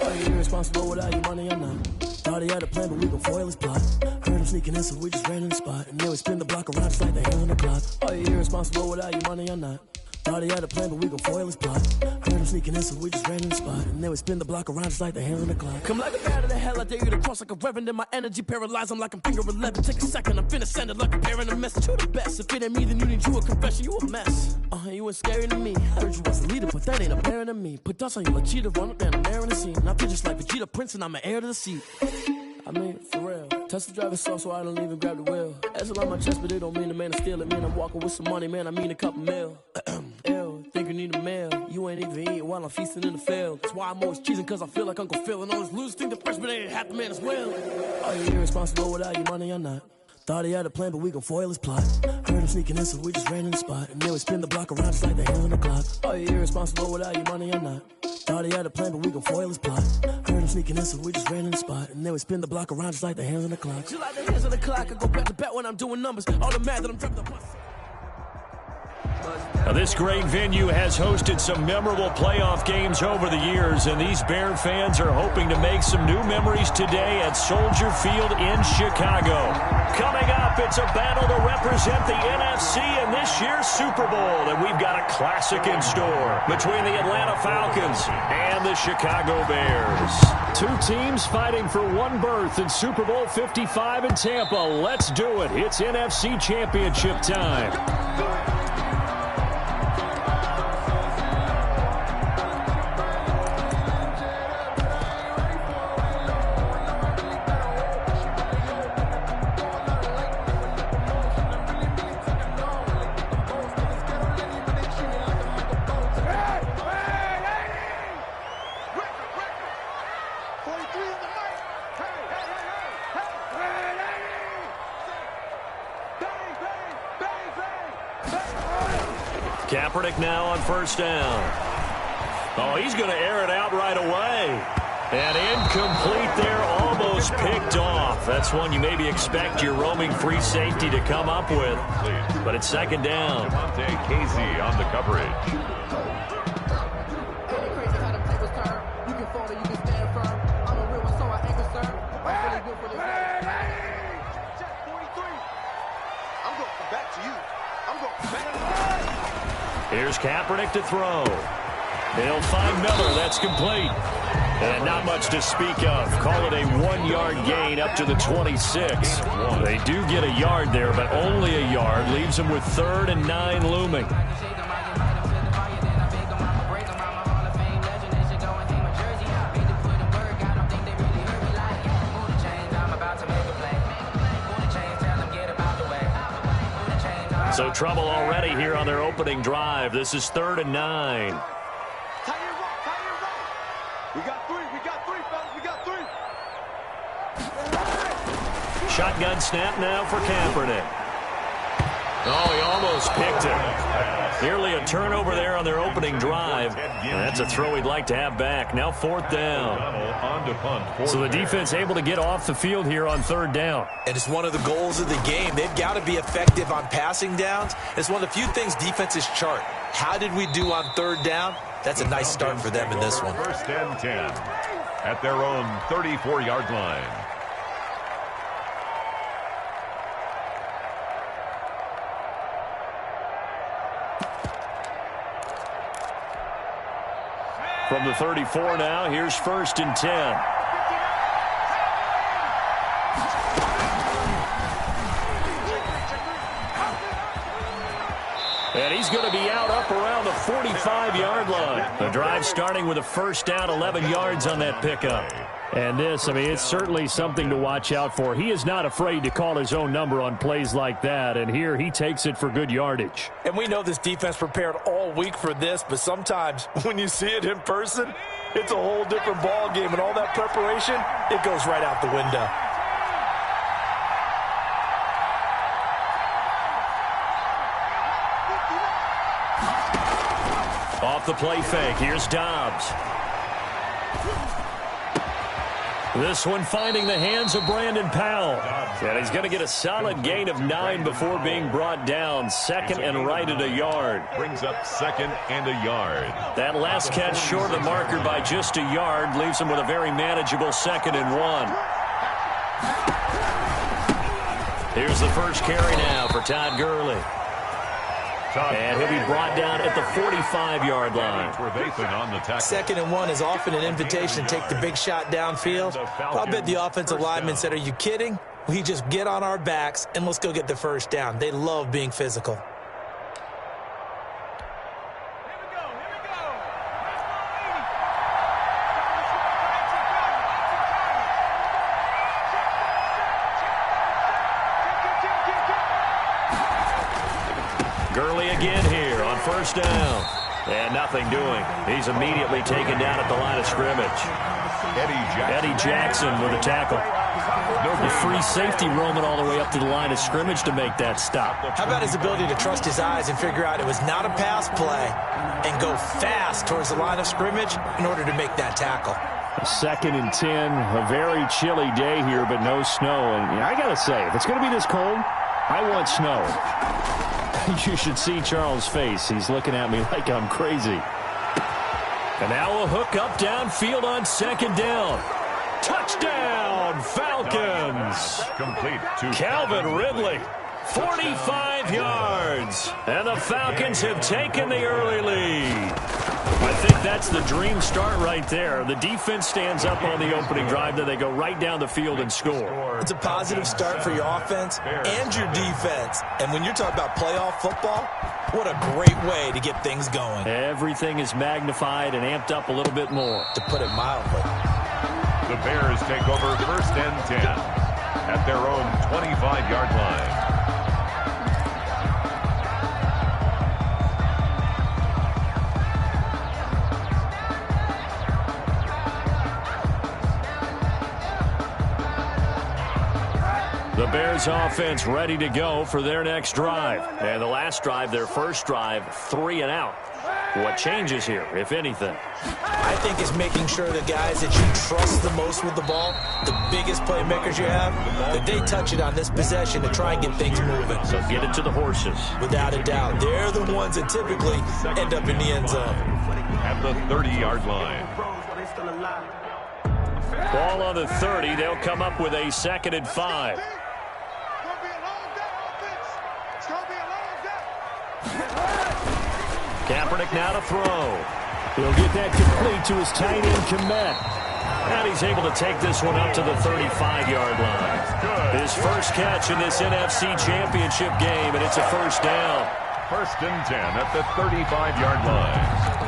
Are you irresponsible without your money or not? Thought he had a plan, but we gon' foil his plot. Heard him sneaking in, so we just ran in the spot. And then we spin the block around just like the hands on the clock. Are you irresponsible without your money or not? Thought he had a plan, but we gon' foil his plot. Heard him sneaking in, so we just ran in the spot. And then we spin the block around just like the hands on the clock. Come like a bat of the hell, I dare you to cross like a reverend. In my energy paralyzed, I'm like I'm finger 11. Take a second, I'm finna send it like a parent a message to the best. If it ain't me, then you need you a confession, you a mess. You ain't scary to me. Heard you was a leader, but that ain't apparent to me. Put dust on you like cheetah, run up down the air in the scene. I feel just like Vegeta Prince, and I'm an heir to the seat. I mean, for real. Touch the driver's soft, so I don't even grab the wheel. That's a lot on my chest, but it don't mean the man to steal it. Man, I'm walking with some money, man, I mean a couple mil. Ew, think you need a meal. You ain't even eating while I'm feasting in the field. That's why I'm always cheesing, cause I feel like Uncle Phil. And all this losers think the freshman ain't half the man as well. Are you irresponsible without your money or not? Thought he had a plan, but we gon' foil his plot. Heard him sneaking in, so we just ran in the spot. And then we spin the block around just like the hands on the clock. Are you irresponsible without your money or not? Thought he had a plan, but we gon' foil his plot. Heard him sneaking in, so we just ran in the spot. And then we spin the block around just like the hands on the clock. Just like the hands on the clock, I go back to back when I'm doing numbers. All the mad that I'm dropping the bus. Now, this great venue has hosted some memorable playoff games over the years, and these Bear fans are hoping to make some new memories today at Soldier Field in Chicago. Coming up, it's a battle to represent the NFC in this year's Super Bowl, and we've got a classic in store between the Atlanta Falcons and the Chicago Bears. Two teams fighting for one berth in Super Bowl 55 in Tampa. Let's do it. It's NFC Championship time. Kaepernick now on first down. Oh, he's going to air it out right away. And incomplete there, almost picked off. That's one you maybe expect your roaming free safety to come up with. But it's second down. Casey on the coverage. Here's Kaepernick to throw. He'll find Miller. That's complete. And not much to speak of. Call it a 1-yard gain up to the 26. They do get a yard there, but only a yard. Leaves them with 3rd and 9 looming. So trouble already here on their opening drive. This is 3rd and 9. We got three, fellas. We got three. Shotgun snap now for Kaepernick. Oh, he almost picked it. Nearly a turnover there on their opening drive. And that's a throw he'd like to have back. Now 4th down. So the defense able to get off the field here on 3rd down. And it's one of the goals of the game. They've got to be effective on passing downs. It's one of the few things defenses chart. How did we do on 3rd down? That's a nice start for them in this one. 1st and 10 at their own 34-yard line. From the 34 now, here's 1st and 10. And he's going to be out up around the 45-yard line. The drive starting with a 1st down, 11 yards on that pickup. And this, I mean, it's certainly something to watch out for. He is not afraid to call his own number on plays like that, and here he takes it for good yardage. And we know this defense prepared all week for this, but sometimes when you see it in person, it's a whole different ball game, and all that preparation, it goes right out the window. Off the play fake, here's Dobbs. This one finding the hands of Brandon Powell. And he's going to get a solid gain of 9 before being brought down. Second and right at a yard. Brings up second and a yard. That last catch short of the marker by just a yard leaves him with a very manageable 2nd and 1. Here's the first carry now for Todd Gurley. And he'll be brought down at the 45-yard line. 2nd and 1 is often an invitation to take the big shot downfield. I'll bet the offensive lineman said, are you kidding? We just get on our backs and let's go get the first down. They love being physical. Gurley again here on first down. And nothing doing. He's immediately taken down at the line of scrimmage. Eddie Jackson with a tackle. The free safety roaming all the way up to the line of scrimmage to make that stop. How about his ability to trust his eyes and figure out it was not a pass play and go fast towards the line of scrimmage in order to make that tackle. 2nd and 10, a very chilly day here, but no snow. And I got to say, if it's going to be this cold, I want snow. You should see Charles' face. He's looking at me like I'm crazy. And now a hook up downfield on 2nd down. Touchdown, Falcons. Complete to Calvin Ridley, 45 yards. And the Falcons have taken the early lead. I think that's the dream start right there. The defense stands up on the opening drive, then they go right down the field and score. It's a positive start for your offense and your defense. And when you're talking about playoff football, what a great way to get things going. Everything is magnified and amped up a little bit more. To put it mildly. The Bears take over 1st and 10 at their own 25-yard line. The Bears offense ready to go for their next drive. And the last drive, their first drive, 3 and out. What changes here, if anything? I think it's making sure the guys that you trust the most with the ball, the biggest playmakers you have, that they touch it on this possession to try and get things moving. So get it to the horses. Without a doubt. They're the ones that typically end up in the end zone. At the 30-yard line. Ball on the 30. They'll come up with a 2nd and 5. Kaepernick now to throw. He'll get that complete to his tight end, Kmet. And he's able to take this one up to the 35-yard line. His first catch in this NFC Championship game, and it's a first down. 1st and 10 at the 35-yard line.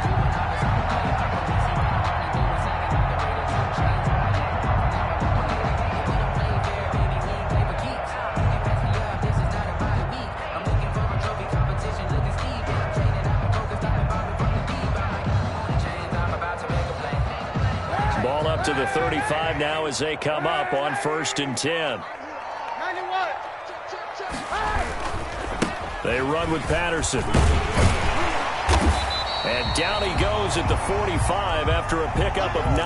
Ball up to the 35 now as they come up on 1st and 10. They run with Patterson. And down he goes at the 45 after a pickup of 9.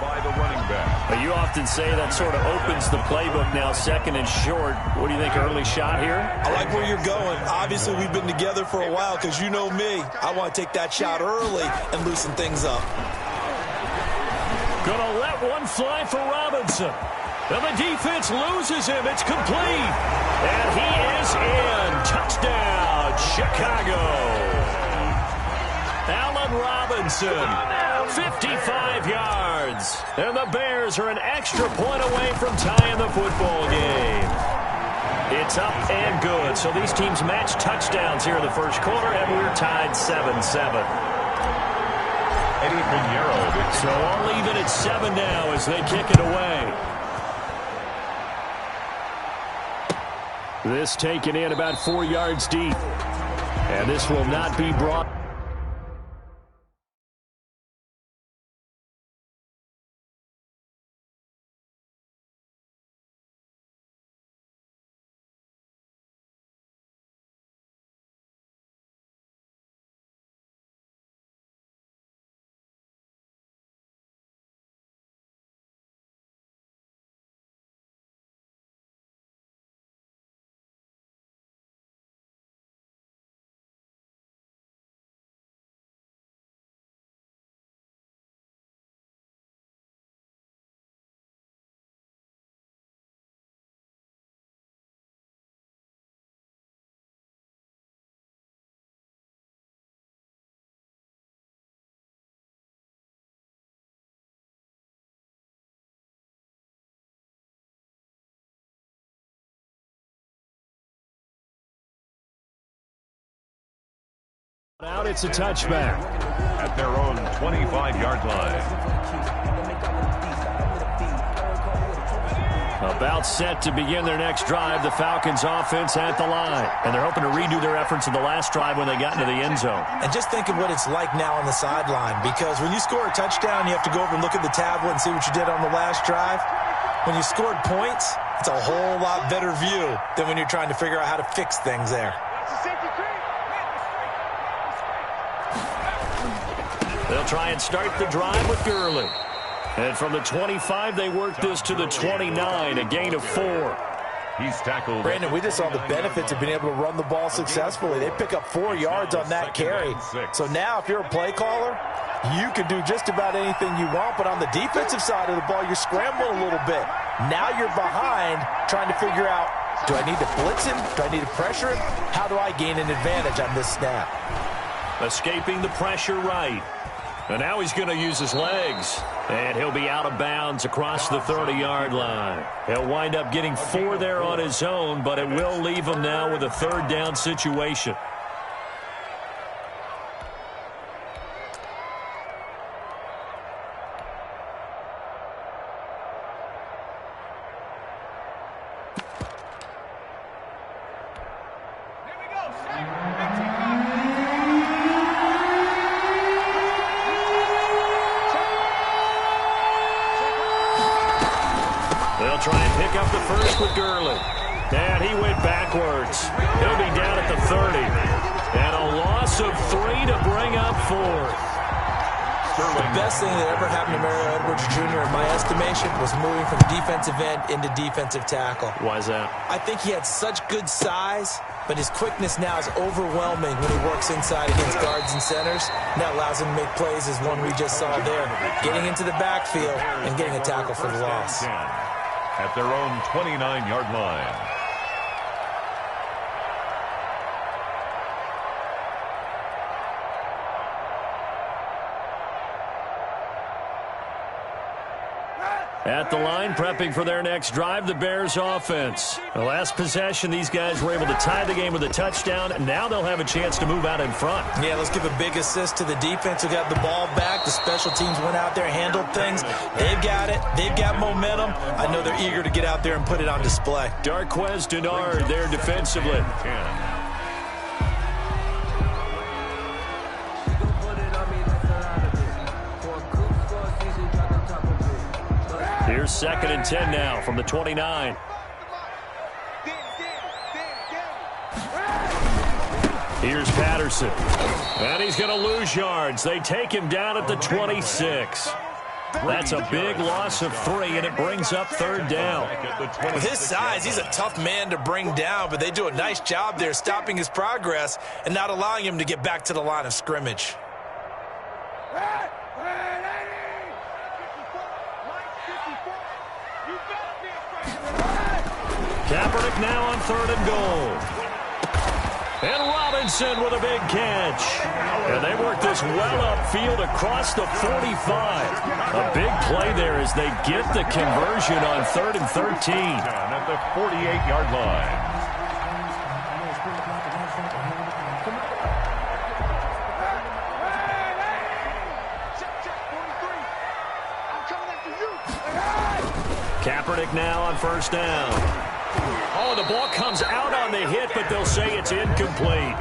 By the running back. But you often say that sort of opens the playbook now, 2nd and short. What do you think, early shot here? I like where you're going. Obviously, we've been together for a while because you know me. I want to take that shot early and loosen things up. Gonna let one fly for Robinson. And the defense loses him. It's complete. And he is in. Touchdown, Chicago. Allen Robinson, 55 yards. And the Bears are an extra point away from tying the football game. It's up and good. So these teams match touchdowns here in the first quarter, and we're tied 7-7. Eddie Pinheiro. So all even at 7 now as they kick it away. This taken in about 4 yards deep. And this will not be brought. Out, it's a touchback. At their own 25-yard line. About set to begin their next drive, the Falcons offense at the line. And they're hoping to redo their efforts in the last drive when they got into the end zone. And just think of what it's like now on the sideline, because when you score a touchdown, you have to go over and look at the tablet and see what you did on the last drive. When you scored points, it's a whole lot better view than when you're trying to figure out how to fix things there. They'll try and start the drive with Gurley. And from the 25, they work this to the 29, a gain of 4. He's tackled. Brandon, we just saw the benefits of being able to run the ball successfully. They pick up 4 yards on that carry. So now if you're a play caller, you can do just about anything you want. But on the defensive side of the ball, you're scrambling a little bit. Now you're behind trying to figure out, do I need to blitz him? Do I need to pressure him? How do I gain an advantage on this snap? Escaping the pressure right. And now he's going to use his legs. And he'll be out of bounds across the 30-yard line. He'll wind up getting 4 there on his own, but it will leave him now with a 3rd down situation. They'll try and pick up the first with Gurley. And he went backwards. He'll be down at the 30. And a loss of 3 to bring up 4th. The best thing that ever happened to Mario Edwards Jr., in my estimation, was moving from defensive end into defensive tackle. Why is that? I think he had such good size, but his quickness now is overwhelming when he works inside against guards and centers. And that allows him to make plays as one we just saw there, getting into the backfield and getting a tackle for the loss. At their own 29-yard line. At the line, prepping for their next drive, the Bears offense. The last possession, these guys were able to tie the game with a touchdown, and now they'll have a chance to move out in front. Yeah, let's give a big assist to the defense who got the ball back. The special teams went out there, handled things. They've got it. They've got momentum. I know they're eager to get out there and put it on display. Darquez Denard there defensively. Here's 2nd and 10 now from the 29. Here's Patterson. And he's going to lose yards. They take him down at the 26. That's a big loss of 3, and it brings up 3rd down. With his size, he's a tough man to bring down, but they do a nice job there stopping his progress and not allowing him to get back to the line of scrimmage. Kaepernick now on 3rd and goal. And Robinson with a big catch. And they work this well upfield across the 45. A big play there as they get the conversion on 3rd and 13. At the 48-yard line. Kaepernick now on 1st down. Oh, the ball comes out on the hit, but they'll say it's incomplete.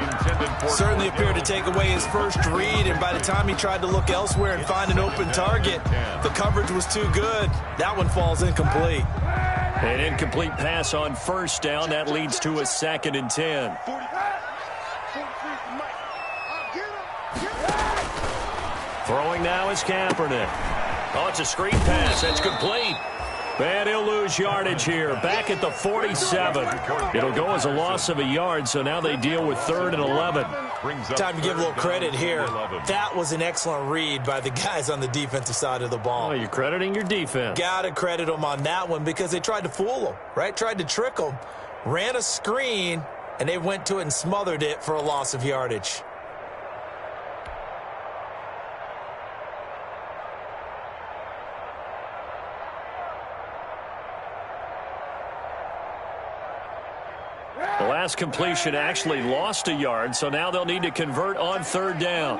Certainly appeared to take away his first read, and by the time he tried to look elsewhere and find an open target, the coverage was too good. That one falls incomplete. An incomplete pass on 1st down. That leads to a 2nd and 10. Throwing now is Kaepernick. Oh, it's a screen pass. That's complete. And he'll lose yardage here. Back at the 47. It'll go as a loss of a yard, so now they deal with 3rd and 11. Time to give a little credit here. That was an excellent read by the guys on the defensive side of the ball. Oh, you're crediting your defense. Got to credit them on that one because they tried to fool them, right? Tried to trick them. Ran a screen, and they went to it and smothered it for a loss of yardage. The last completion actually lost a yard, so now they'll need to convert on third down.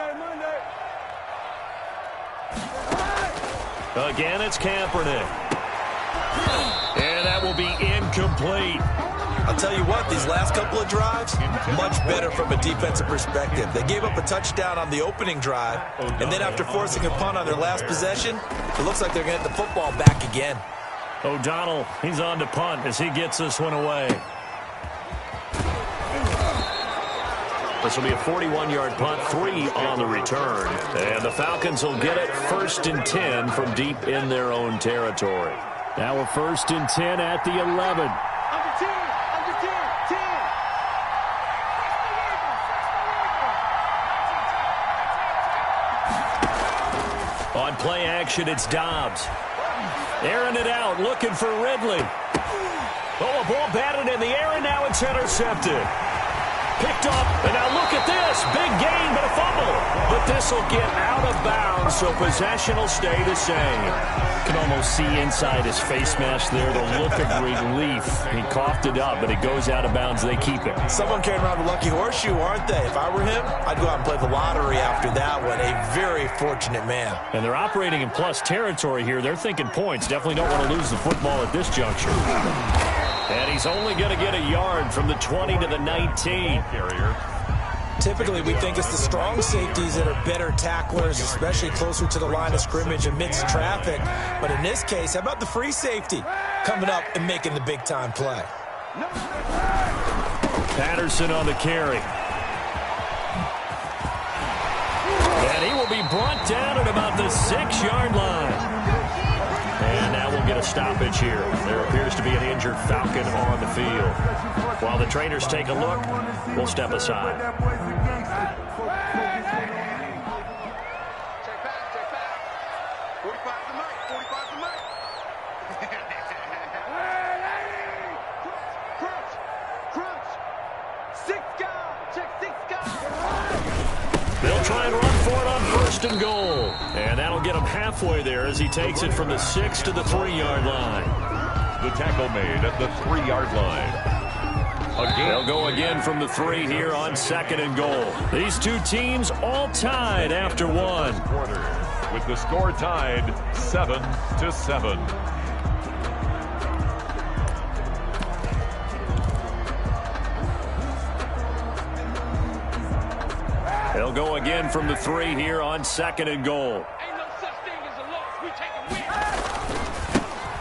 Again, it's Kaepernick. And that will be incomplete. I'll tell you what, these last couple of drives, much better from a defensive perspective. They gave up a touchdown on the opening drive, and then after forcing a punt on their last possession, it looks like they're going to get the football back again. O'Donnell, he's on to punt as he gets this one away. This will be a 41-yard punt, 3 on the return. And the Falcons will get it 1st and 10 from deep in their own territory. Now we're 1st and 10 at the 11. On play action, it's Dobbs. Airing it out, looking for Ridley. Oh, a ball batted in the air, and now it's intercepted. Picked up, and now look at this. Big gain, but a fumble. But this will get out of bounds, so possession will stay the same. You can almost see inside his face mask there the look of relief. He coughed it up, but it goes out of bounds. They keep it. Someone carrying around the lucky horseshoe, aren't they? If I were him, I'd go out and play the lottery after that one. A very fortunate man. And they're operating in plus territory here. They're thinking points. Definitely don't want to lose the football at this juncture. And he's only going to get a yard from the 20 to the 19. Typically, we think it's the strong safeties that are better tacklers, especially closer to the line of scrimmage amidst traffic. But in this case, how about the free safety coming up and making the big-time play? Patterson on the carry. And he will be brought down at about the 6-yard line. And now we'll get a stoppage here. There appears to be an injured Falcon on the field. While the trainers take a look, we'll step aside. Check back. 45 to Mike. Crunch. 6 guys. Check 6 guys. They'll try and run for it on 1st and goal. And that'll get him halfway there as he takes it from the 6 to the 3-yard line. The tackle made at the 3-yard line. They'll go again from the 3 here on 2nd and goal. These two teams all tied after one. With the score tied 7-7. They'll go again from the 3 here on 2nd and goal. Ain't no such thing as a loss. We take a win.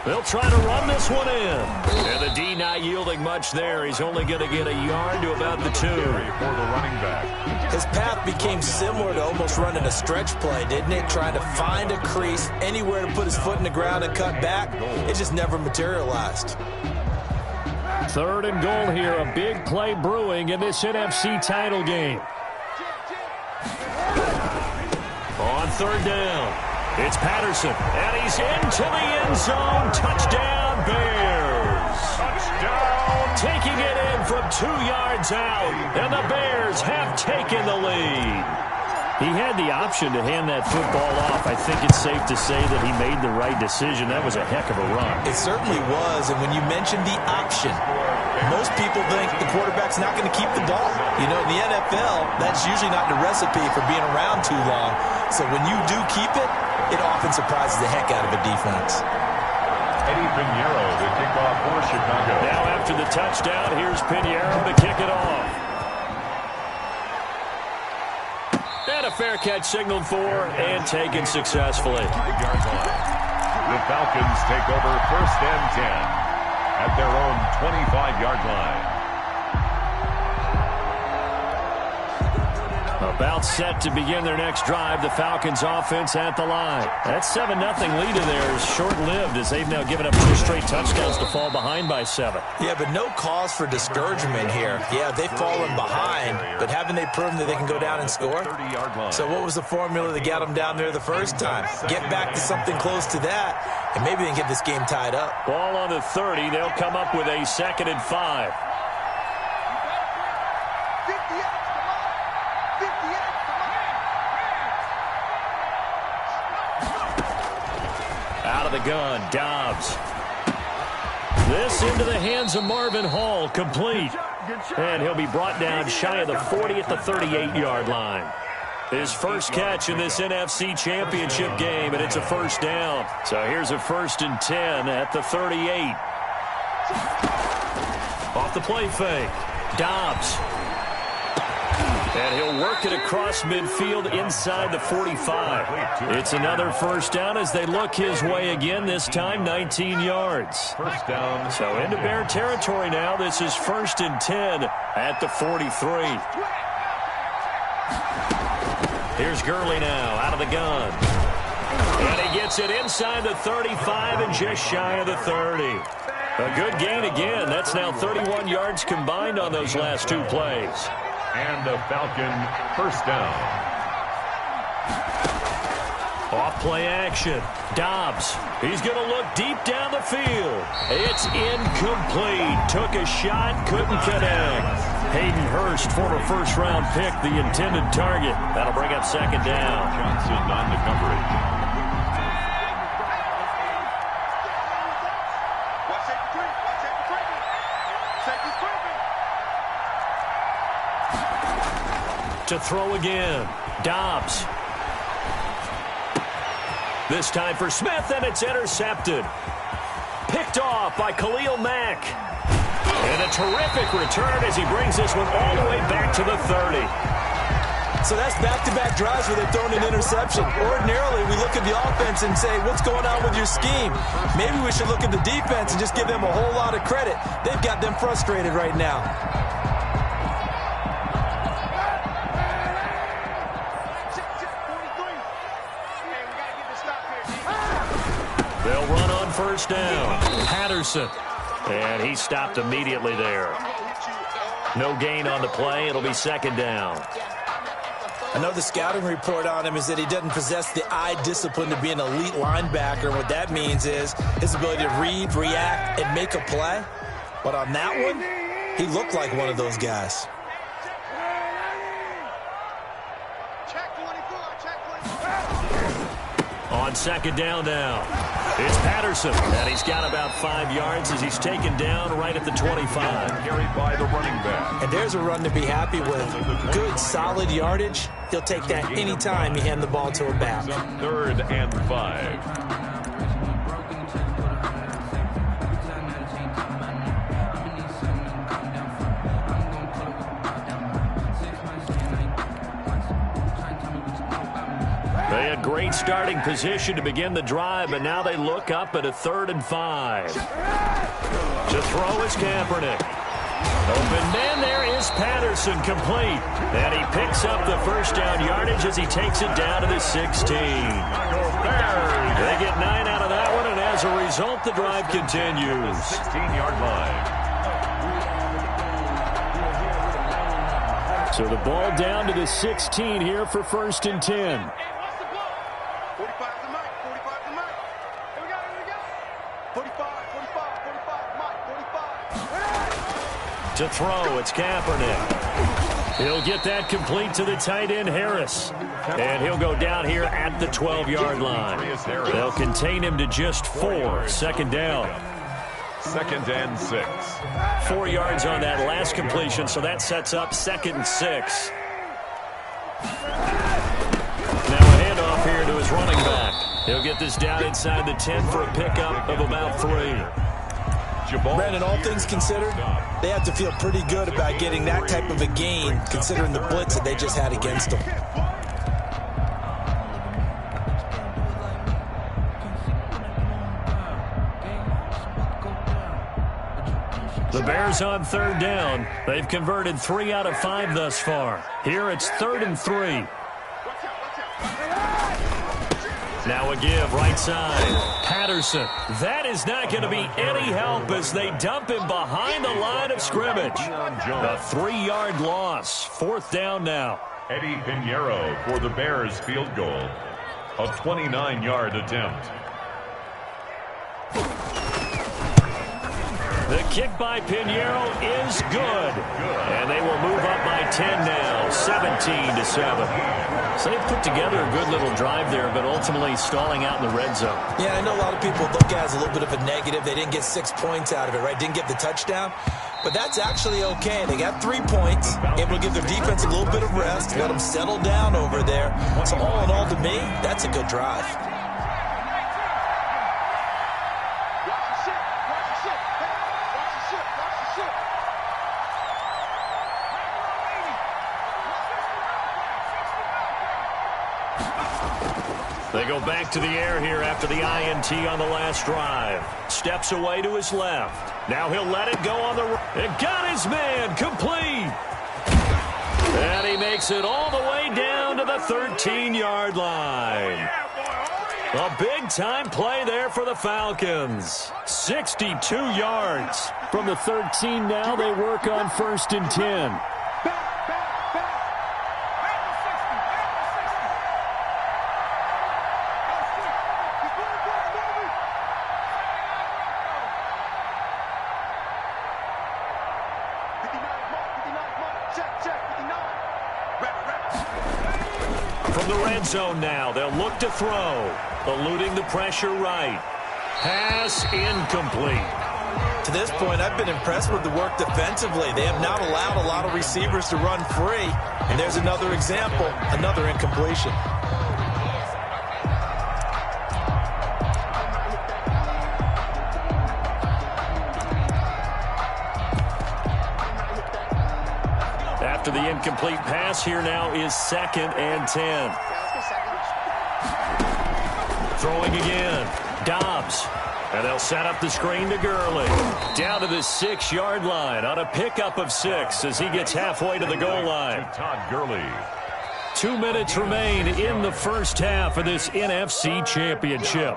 They'll try to run this one in. And the D not yielding much there. He's only going to get a yard to about the 2. For the running back. His path became similar to almost running a stretch play, didn't it? Trying to find a crease, anywhere to put his foot in the ground and cut back. It just never materialized. 3rd and goal here. A big play brewing in this NFC title game. On 3rd down. It's Patterson, and he's into the end zone. Touchdown, Bears. Touchdown. Taking it in from 2 yards out, and the Bears have taken the lead. He had the option to hand that football off. I think it's safe to say that he made the right decision. That was a heck of a run. It certainly was, and when you mentioned the option, most people think the quarterback's not going to keep the ball. You know, in the NFL, that's usually not the recipe for being around too long. So when you do keep it, it often surprises the heck out of a defense. Eddie Pinheiro to kick off for Chicago. Now after the touchdown, here's Pinheiro to kick it off. And a fair catch signaled for and taken successfully. 5-yard line. The Falcons take over 1st and 10 at their own 25-yard line. About set to begin their next drive, the Falcons offense at the line. That 7-0 lead of theirs short-lived as they've now given up 2 straight touchdowns to fall behind by 7. Yeah, but no cause for discouragement here. Yeah, they've fallen behind, but haven't they proven that they can go down and score? 30-yard line. So what was the formula that got them down there the first time? Get back to something close to that, and maybe they can get this game tied up. Ball on the 30. They'll come up with a 2nd and 5. Out of the gun, Dobbs. This into the hands of Marvin Hall, complete. And he'll be brought down shy of the 40 at the 38-yard line. His first catch in this NFC Championship game, and it's a first down. So here's a 1st and 10 at the 38. Off the play fake. Dobbs. And he'll work it across midfield inside the 45. It's another first down as they look his way again, this time 19 yards. First down. So into Bear territory now. This is 1st and 10 at the 43. Here's Gurley now out of the gun. And he gets it inside the 35 and just shy of the 30. A good gain again. That's now 31 yards combined on those last 2 plays. And a Falcon first down. Off play action. Dobbs. He's going to look deep down the field. It's incomplete. Took a shot, couldn't connect. Hayden Hurst, former first-round pick, the intended target. That'll bring up 2nd down. Johnson on the coverage. To throw again. Dobbs. This time for Smith, and it's intercepted. Picked off by Khalil Mack. And a terrific return as he brings this one all the way back to the 30. So that's back-to-back drives where they've thrown an interception. Ordinarily, we look at the offense and say, what's going on with your scheme? Maybe we should look at the defense and just give them a whole lot of credit. They've got them frustrated right now. They'll run on first down. Patterson. And he stopped immediately there. No gain on the play. It'll be 2nd down. I know the scouting report on him is that he doesn't possess the eye discipline to be an elite linebacker. What that means is his ability to read, react, and make a play. But on that one, he looked like one of those guys. On 2nd down now. It's Patterson, and he's got about 5 yards as he's taken down right at the 25. Carried by the running back. And there's a run to be happy with. Good, solid yardage. He'll take that anytime you hand the ball to him back. 3rd and 5. They had great starting position to begin the drive, but now they look up at a 3rd and 5. To throw is Kaepernick. Open man, there is Patterson, complete. And he picks up the first down yardage as he takes it down to the 16. They get 9 out of that one, and as a result, the drive continues. 16-yard line. So the ball down to the 16 here for 1st and 10. To throw, it's Kaepernick. He'll get that complete to the tight end, Harris. And he'll go down here at the 12-yard line. They'll contain him to just 4. 2nd down. 2nd and 6. 4 yards on that last completion, so that sets up 2nd and 6. Now a handoff here to his running back. He'll get this down inside the 10 for a pickup of about 3. Brandon, all things considered, they have to feel pretty good about getting that type of a gain, considering the blitz that they just had against them. The Bears on 3rd down. They've converted 3 out of 5 thus far. Here it's 3rd and 3. Now a give, right side. Patterson. That is not going to be any help as they dump him behind the line of scrimmage. A 3-yard loss. 4th down now. Eddie Pinheiro for the Bears field goal. A 29-yard attempt. The kick by Pinheiro is good. And they will move up by 10 now, 17-7. So they've put together a good little drive there, but ultimately stalling out in the red zone. Yeah, I know a lot of people look at it as a little bit of a negative. They didn't get 6 points out of it, right? Didn't get the touchdown. but that's actually okay. They got 3 points, able to give their defense a little bit of rest, let them settle down over there. So all in all, to me, that's a good drive. They go back to the air here after the INT on the last drive. Steps away to his left. Now he'll let it go on the right. And got his man complete. And he makes it all the way down to the 13-yard line. A big-time play there for the Falcons. 62 yards. From the 13 now, they work on 1st and 10. From the red zone now, they'll look to throw. Eluding the pressure right. Pass incomplete. To this point, I've been impressed with the work defensively. They have not allowed a lot of receivers to run free. And there's another example, another incompletion. After the incomplete pass, here now is 2nd and 10. Throwing again. Dobbs. And they'll set up the screen to Gurley. Down to the 6-yard line on a pickup of 6 as he gets halfway to the goal line. Todd Gurley. 2 minutes remain in the first half of this NFC Championship.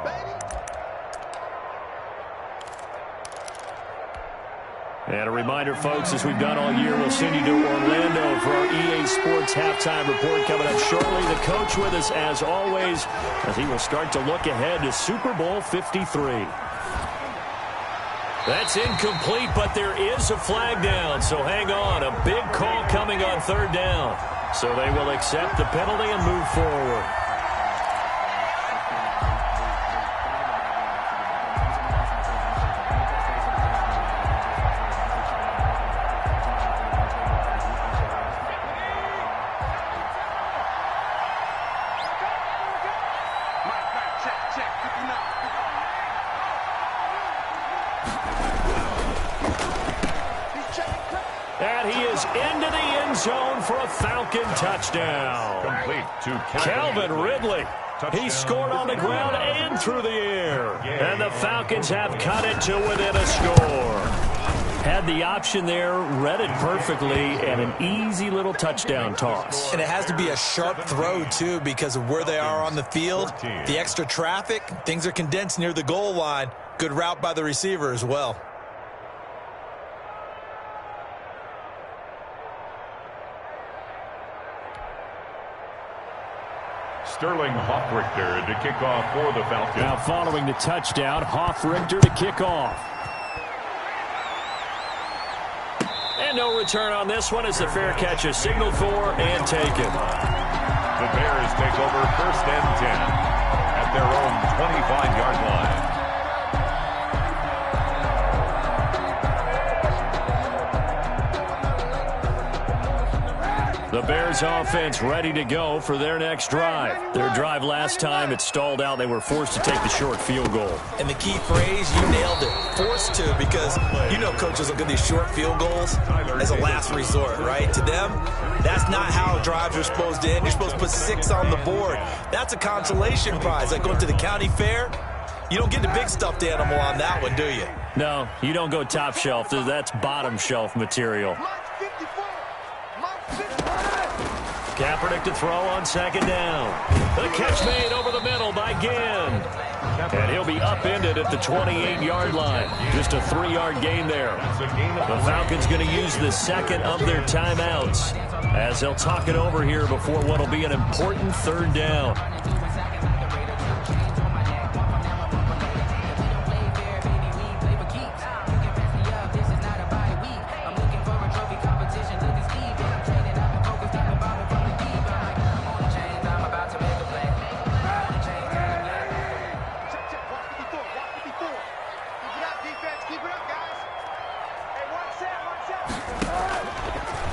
And a reminder, folks, as we've done all year, we'll send you to Orlando for our EA Sports halftime report coming up shortly. The coach with us, as always, as he will start to look ahead to Super Bowl 53. That's incomplete, but there is a flag down, so hang on. A big call coming on 3rd down. So they will accept the penalty and move forward. And he is into the end zone for a Falcon touchdown. Complete to Calvin Ridley. He scored on the ground and through the air. And the Falcons have cut it to within a score. Had the option there, read it perfectly, and an easy little touchdown toss. And it has to be a sharp throw, too, because of where they are on the field. The extra traffic, things are condensed near the goal line. Good route by the receiver as well. Sterling Hoffrichter to kick off for the Falcons. Now following the touchdown, Hoffrichter to kick off. And no return on this one as the fair catch is signaled for and taken. The Bears take over 1st and 10 at their own 25-yard line. The Bears offense ready to go for their next drive. Their drive last time, it stalled out. They were forced to take the short field goal. And the key phrase, you nailed it. Forced to, because you know coaches look at these short field goals as a last resort, right? To them, that's not how drives are supposed to end. You're supposed to put 6 on the board. That's a consolation prize. Like going to the county fair, you don't get the big stuffed animal on that one, do you? No, you don't go top shelf. That's bottom shelf material. Kaepernick to throw on 2nd down. The catch made over the middle by Ginn. And he'll be upended at the 28-yard line. Just a 3-yard gain there. The Falcons going to use the second of their timeouts as they'll talk it over here before what will be an important 3rd down.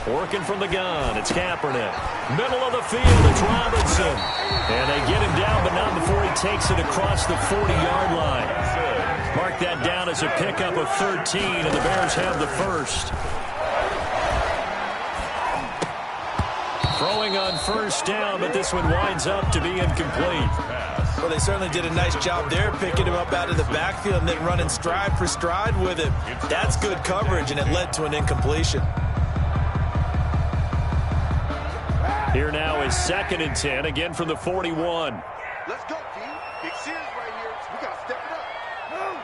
Working from the gun, it's Kaepernick. Middle of the field, it's Robinson. And they get him down, but not before he takes it across the 40-yard line. Mark that down as a pickup of 13, and the Bears have the first. Throwing on first down, but this one winds up to be incomplete. Well, they certainly did a nice job there, picking him up out of the backfield and then running stride for stride with him. That's good coverage, and it led to an incompletion. Here now is 2nd and 10, again from the 41. Let's go, team. Big series right here. We got to step it up. Move.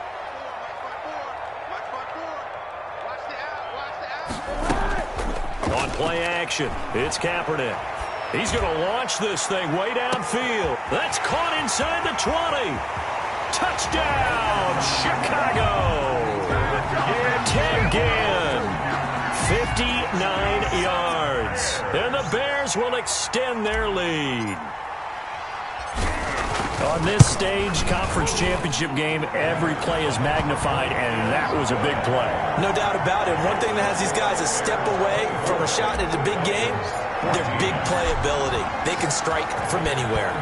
Watch my board. Watch the out. On play action, it's Kaepernick. He's going to launch this thing way downfield. That's caught inside the 20. Touchdown, Chicago. Again. 59 yards. And the Bears will extend their lead. On this stage, conference championship game, every play is magnified, and that was a big play. No doubt about it. One thing that has these guys a step away from a shot at a big game, their big playability. They can strike from anywhere.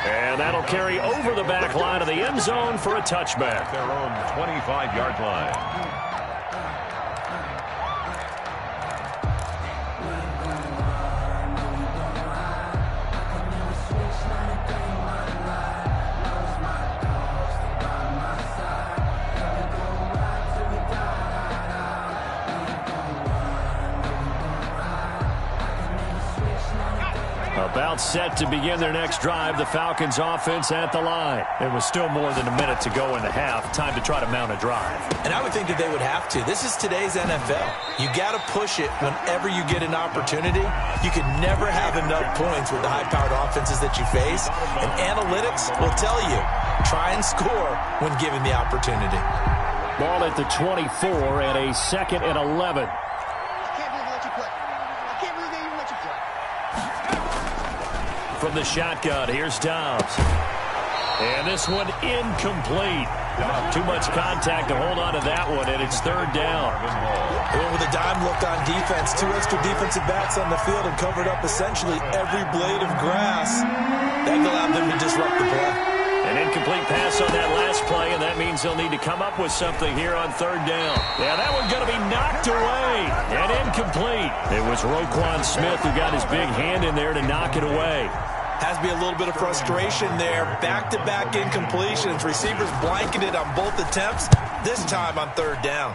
And that'll carry over the back line of the end zone for a touchback. Their own 25-yard line. About set to begin their next drive, the Falcons offense at the line. It was still more than a minute to go in the half. Time to try to mount a drive. And I would think that they would have to. This is today's NFL. You got to push it whenever you get an opportunity. You can never have enough points with the high-powered offenses that you face. And analytics will tell you, try and score when given the opportunity. Ball at the 24 and a 2nd and 11. From the shotgun, here's Dobbs. And this one incomplete. Too much contact to hold on to that one, and it's 3rd down. Well, with a dime look on defense, 2 extra defensive backs on the field and covered up essentially every blade of grass. That allowed them to disrupt the play. An incomplete pass on that last play, and that means they'll need to come up with something here on 3rd down. Yeah, that one's going to be knocked away and incomplete. It was Roquan Smith who got his big hand in there to knock it away. Has to be a little bit of frustration there. Back-to-back incompletions. Receivers blanketed on both attempts, this time on 3rd down.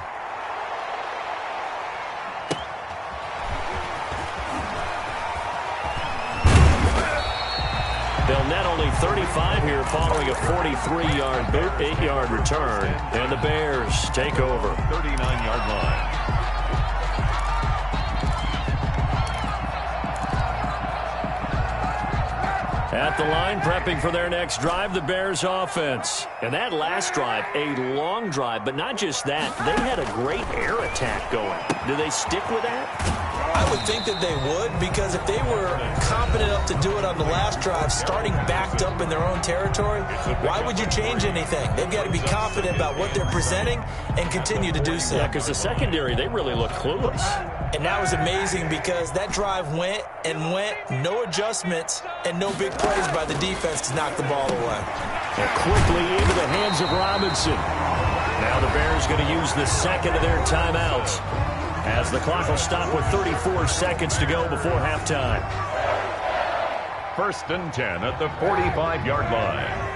They'll net only 35 here following a 43-yard boot, 8-yard return. And the Bears take over. 39-yard line. At the line, prepping for their next drive, the Bears offense. And that last drive, a long drive, but not just that. They had a great air attack going. Do they stick with that? I would think that they would, because if they were confident enough to do it on the last drive, starting backed up in their own territory, why would you change anything? They've got to be confident about what they're presenting and continue to do so. Yeah, because the secondary, they really look clueless. And that was amazing because that drive went and went, no adjustments, and no big plays by the defense to knock the ball away. And quickly into the hands of Robinson. Now the Bears going to use the 2nd of their timeouts, as the clock will stop with 34 seconds to go before halftime. 1st and 10 at the 45-yard line.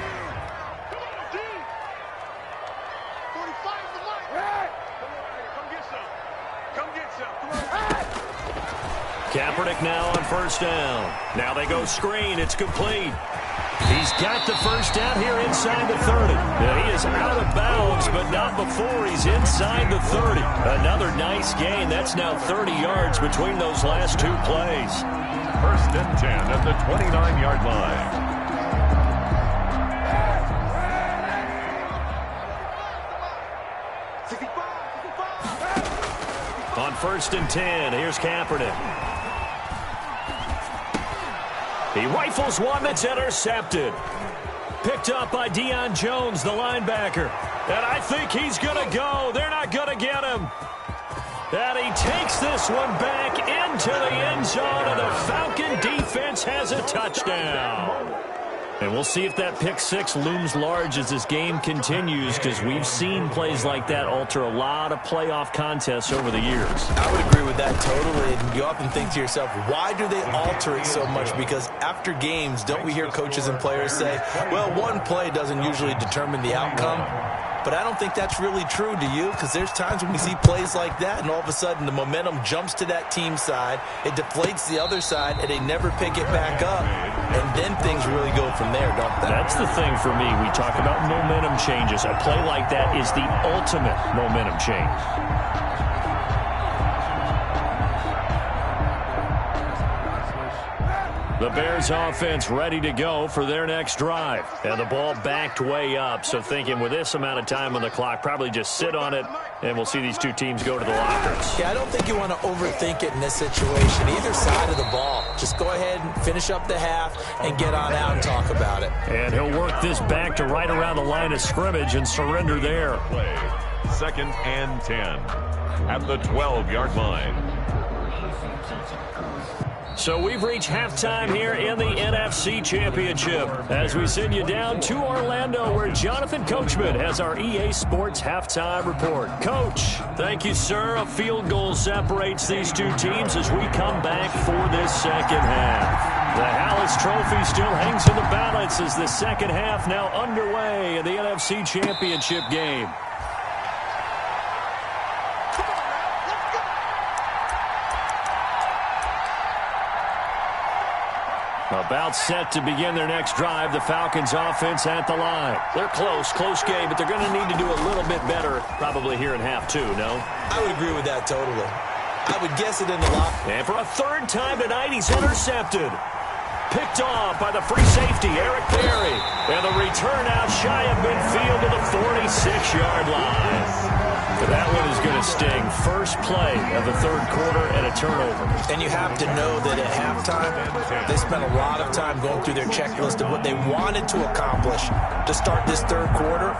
Kaepernick now on 1st down. Now they go screen. It's complete. He's got the 1st down here inside the 30. Now he is out of bounds, but not before he's inside the 30. Another nice gain. That's now 30 yards between those last 2 plays. 1st and 10 at the 29-yard line. On 1st and 10, here's Kaepernick. He rifles one that's intercepted. Picked up by Deion Jones, the linebacker. And I think he's going to go. They're not going to get him. And he takes this one back into the end zone, and the Falcon defense has a touchdown. And we'll see if that pick six looms large as this game continues, because we've seen plays like that alter a lot of playoff contests over the years. I would agree with that totally. And you often think to yourself, why do they alter it so much? Because after games, don't we hear coaches and players say, well, one play doesn't usually determine the outcome? But I don't think that's really true, do you? Because there's times when we see plays like that, and all of a sudden the momentum jumps to that team side, it deflates the other side, and they never pick it back up, and then things really go from there, don't they? That's the thing for me. We talk about momentum changes. A play like that is the ultimate momentum change. The Bears offense ready to go for their next drive. And the ball backed way up, so thinking with this amount of time on the clock, probably just sit on it, and we'll see these two teams go to the lockers. Yeah, I don't think you want to overthink it in this situation. Either side of the ball. Just go ahead and finish up the half and get on out and talk about it. And he'll work this back to right around the line of scrimmage and surrender there. Play. 2nd and 10 at the 12-yard line. So we've reached halftime here in the NFC Championship as we send you down to Orlando, where Jonathan Coachman has our EA Sports Halftime Report. Coach, thank you, sir. A field goal separates these two teams as we come back for this second half. The Hallis Trophy still hangs in the balance as the second half now underway in the NFC Championship game. About set to begin their next drive. The Falcons offense at the line. They're close game, but they're going to need to do a little bit better probably here in half two, no? I would agree with that totally. I would guess it in the lock. And for a third time tonight, he's intercepted. Picked off by the free safety, Eric Berry. And the return out shy of midfield to the 46-yard line. That one is going to sting. First play of the third quarter and a turnover. And you have to know that at halftime, they spent a lot of time going through their checklist of what they wanted to accomplish to start this third quarter.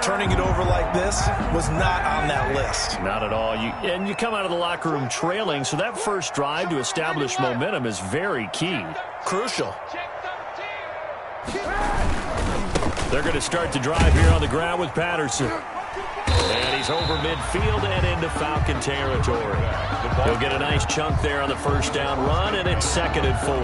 Turning it over like this was not on that list. Not at all. You come out of the locker room trailing, so that first drive to establish momentum is very key. Crucial. They're going to start the drive here on the ground with Patterson. And he's over midfield and into Falcon territory. He'll get a nice chunk there on the first down run, and it's 2nd and 4.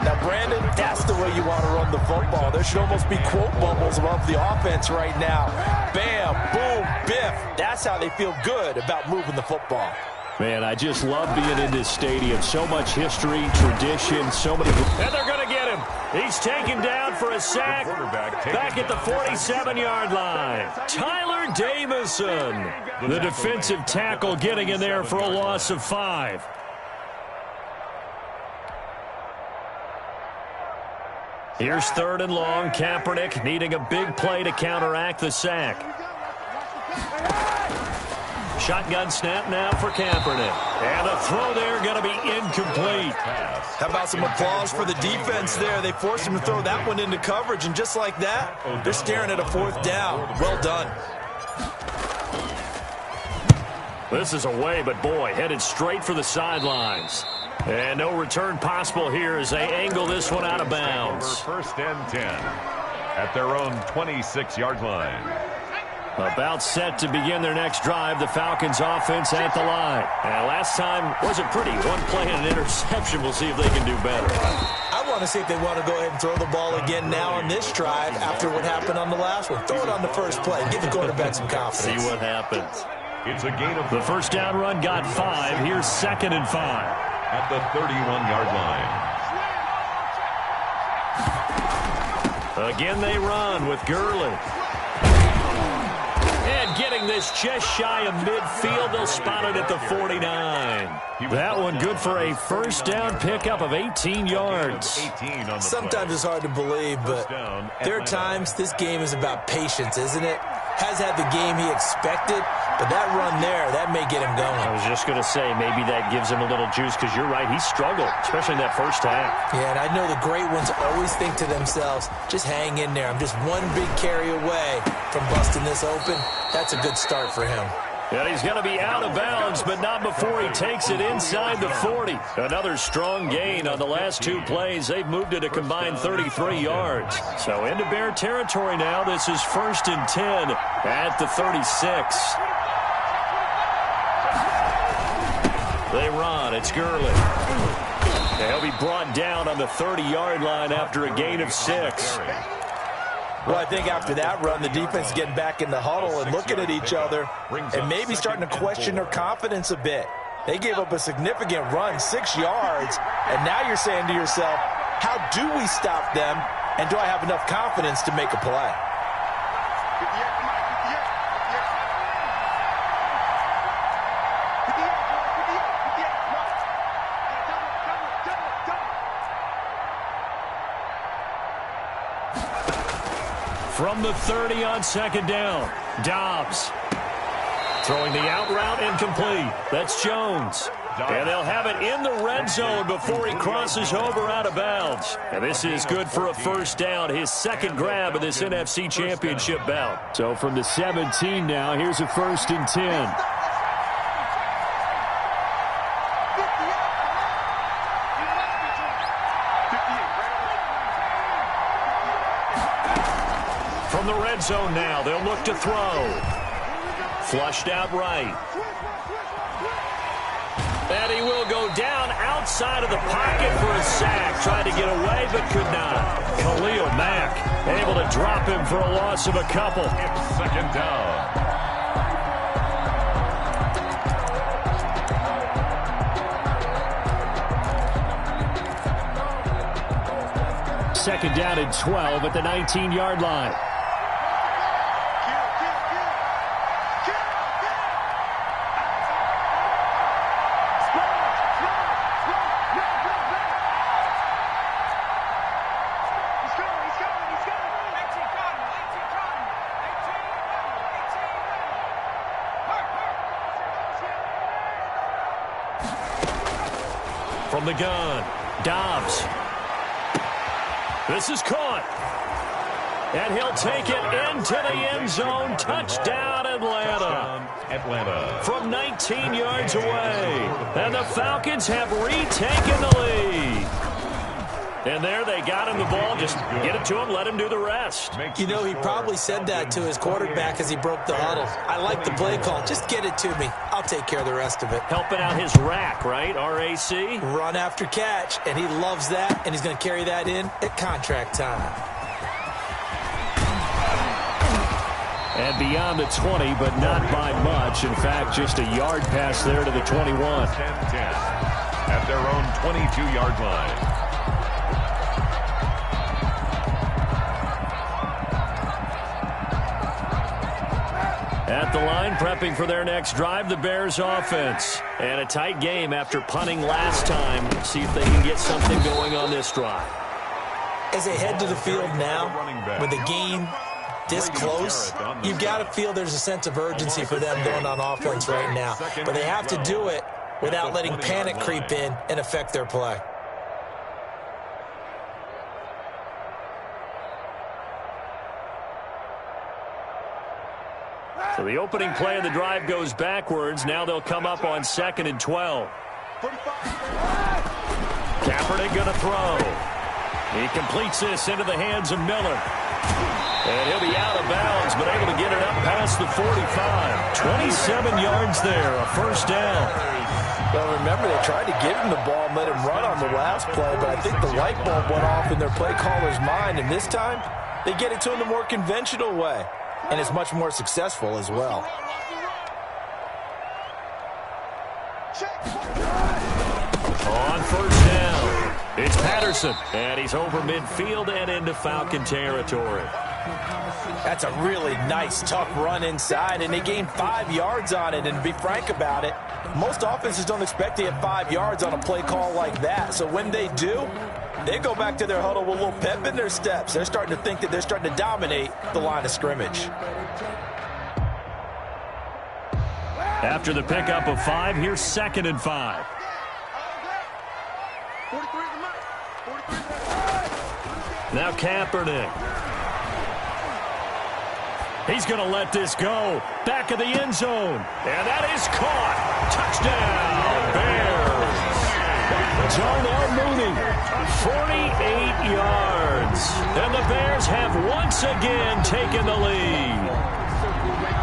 Now, Brandon, that's the way you want to run the football. There should almost be quote bubbles above the offense right now. Bam, boom, biff. That's how they feel good about moving the football. Man, I just love being in this stadium. So much history, tradition, so many... And they're going to get him. He's taken down for a sack back at the 47-yard line. Tyler Davison, the defensive tackle, getting in there for a loss of 5. Here's 3rd and long. Kaepernick needing a big play to counteract the sack. Shotgun snap now for Kaepernick. And the throw there going to be incomplete. How about some applause for the defense there? They forced him to throw that one into coverage, and just like that, they're staring at a 4th down. Well done. This is away, but boy, headed straight for the sidelines. And no return possible here as they angle this one out of bounds. 1st and 10 at their own 26-yard line. About set to begin their next drive, the Falcons offense at the line. And last time wasn't pretty. One play and an interception. We'll see if they can do better. I want to see if they want to go ahead and throw the ball again now on this drive after what happened on the last one. Throw it on the first play. Give the quarterback some confidence. See what happens. It's a gain of... The first down run got 5. Here's 2nd and 5. At the 31-yard line. Again they run with Gurley. And getting this just shy of midfield, they'll spot it at the 49. That one good for a first down pickup of 18 yards. Sometimes it's hard to believe, but there are times this game is about patience, isn't it? Has had the game he expected, But that run there, that may get him going. I was just going to say, maybe that gives him a little juice, because you're right, he struggled, especially in that first half. Yeah, and I know the great ones always think to themselves, just hang in there. I'm just one big carry away from busting this open. That's a good start for him. And he's going to be out of bounds, but not before he takes it inside the 40. Another strong gain on the last two plays. They've moved it a combined 33 yards. So into Bear territory now. This is 1st and 10 at the 36. They run. It's Gurley. And he'll be brought down on the 30-yard line after a gain of 6. Well, I think after that run, the defense is getting back in the huddle and looking at each other and maybe starting to question their confidence a bit. They gave up a significant run, 6 yards, and now you're saying to yourself, how do we stop them, and do I have enough confidence to make a play? From the 30 on 2nd down, Dobbs throwing the out route incomplete. That's Jones. And they'll have it in the red zone before he crosses over out of bounds. And this is good for a 1st down, his 2nd grab of this NFC Championship bout. So from the 17 now, here's a 1st and 10. From the red zone now, they'll look to throw. Flushed out right. And he will go down outside of the pocket for a sack. Tried to get away, but could not. Khalil Mack able to drop him for a loss of a couple. 2nd down. Second down and 12 at the 19-yard line. From the gun, Dobbs. This is caught. And he'll take it into the end zone. Touchdown, Atlanta. From 19 yards away. And the Falcons have retaken the lead. And there they got him the ball. Just get it to him, let him do the rest. You know, he probably said that to his quarterback as he broke the huddle. I like the play call. Just get it to me. I'll take care of the rest of it. Helping out his rack, right? RAC? Run after catch, and he loves that, and he's going to carry that in at contract time. And beyond the 20, but not by much. In fact, just a yard pass there to the 21. 10-10 at their own 22-yard line. At the line, prepping for their next drive, the Bears offense. And a tight game after punting last time. See if they can get something going on this drive. As they head to the field now, with the game this close, you've got to feel there's a sense of urgency for them going on offense right now. But they have to do it without letting panic creep in and affect their play. So the opening play of the drive goes backwards. Now they'll come up on 2nd and 12. Kaepernick going to throw. He completes this into the hands of Miller. And he'll be out of bounds, but able to get it up past the 45. 27 yards there, a 1st down. Well, remember, they tried to give him the ball and let him run on the last play, but I think the light bulb went off in their play caller's mind, and this time they get it to him the more conventional way. And it's much more successful as well. On 1st down, it's Patterson. And he's over midfield and into Falcon territory. That's a really nice, tough run inside, and they gained 5 yards on it. And to be frank about it, most offenses don't expect to get 5 yards on a play call like that. So when they do, they go back to their huddle with a little pep in their steps. They're starting to think that they're starting to dominate the line of scrimmage. After the pickup of 5, here's 2nd and 5. Now Kaepernick. He's going to let this go. Back of the end zone. And that is caught. Touchdown, Bears. Darnell Mooney, 48 yards. And the Bears have once again taken the lead.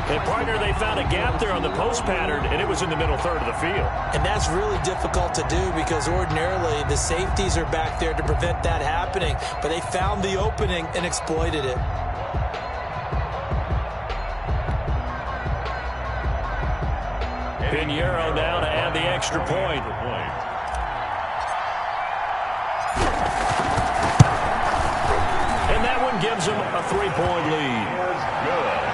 And, partner, they found a gap there on the post pattern, and it was in the middle third of the field. And that's really difficult to do because ordinarily the safeties are back there to prevent that happening. But they found the opening and exploited it. Pinheiro now to add the extra point. And that one gives them a 3-point lead. Good.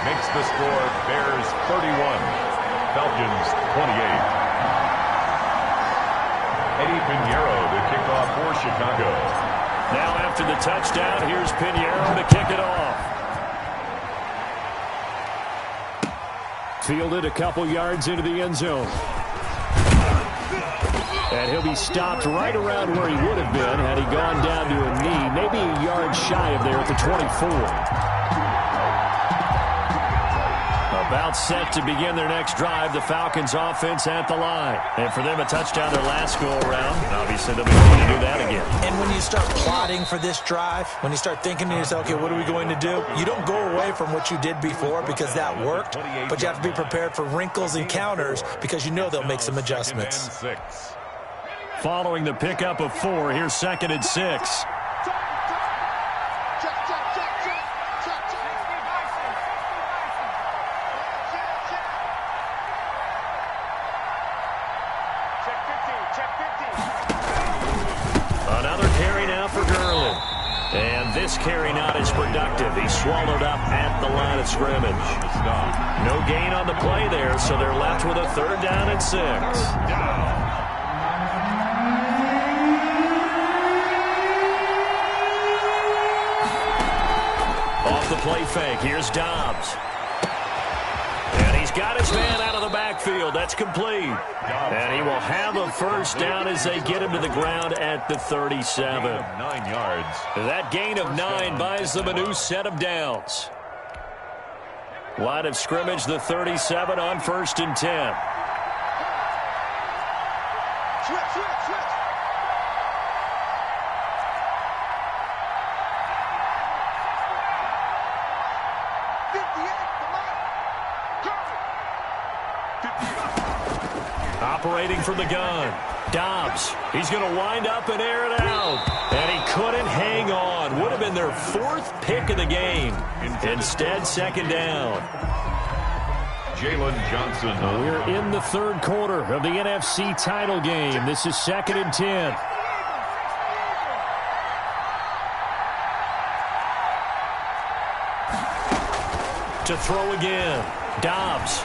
Makes the score Bears 31, Falcons 28. Eddie Pinheiro to kick off for Chicago. Now after the touchdown, here's Pinheiro to kick it off. Fielded a couple yards into the end zone. And he'll be stopped right around where he would have been had he gone down to a knee, maybe a yard shy of there at the 24. About set to begin their next drive, the Falcons offense at the line. And for them, a touchdown their last go-around. Obviously, they'll be able to do that again. And when you start plotting for this drive, when you start thinking to yourself, okay, what are we going to do? You don't go away from what you did before because that worked, but you have to be prepared for wrinkles and counters because you know they'll make some adjustments. Following the pickup of 4, here's 2nd and 6. This carry not as productive. He's swallowed up at the line of scrimmage. No gain on the play there, so they're left with a 3rd down and 6. Off the play fake, here's Dobbs. And he's got his man out of the backfield. That's complete. And he will have a 1st down as they get him to the ground at the 37. 9 yards. That gain of 9 buys them a new set of downs. Line of scrimmage, the 37 on 1st and 10. Operating from the gun. Dobbs. He's going to wind up and air it out. And he couldn't hang on. Would have been their 4th pick of the game. Instead, 2nd down. Jalen Johnson. We're in the 3rd quarter of the NFC title game. This is 2nd and 10. To throw again. Dobbs.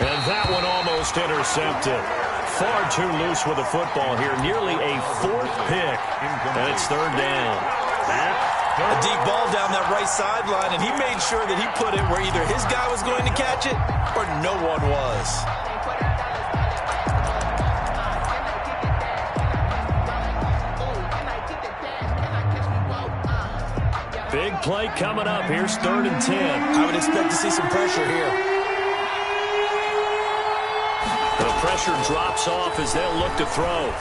And that one almost intercepted. Far too loose with the football here. Nearly a 4th pick. And it's 3rd down. A deep ball down that right sideline, and he made sure that he put it where either his guy was going to catch it or no one was. Big play coming up. Here's 3rd and 10. I would expect to see some pressure here. The pressure drops off as they'll look to throw.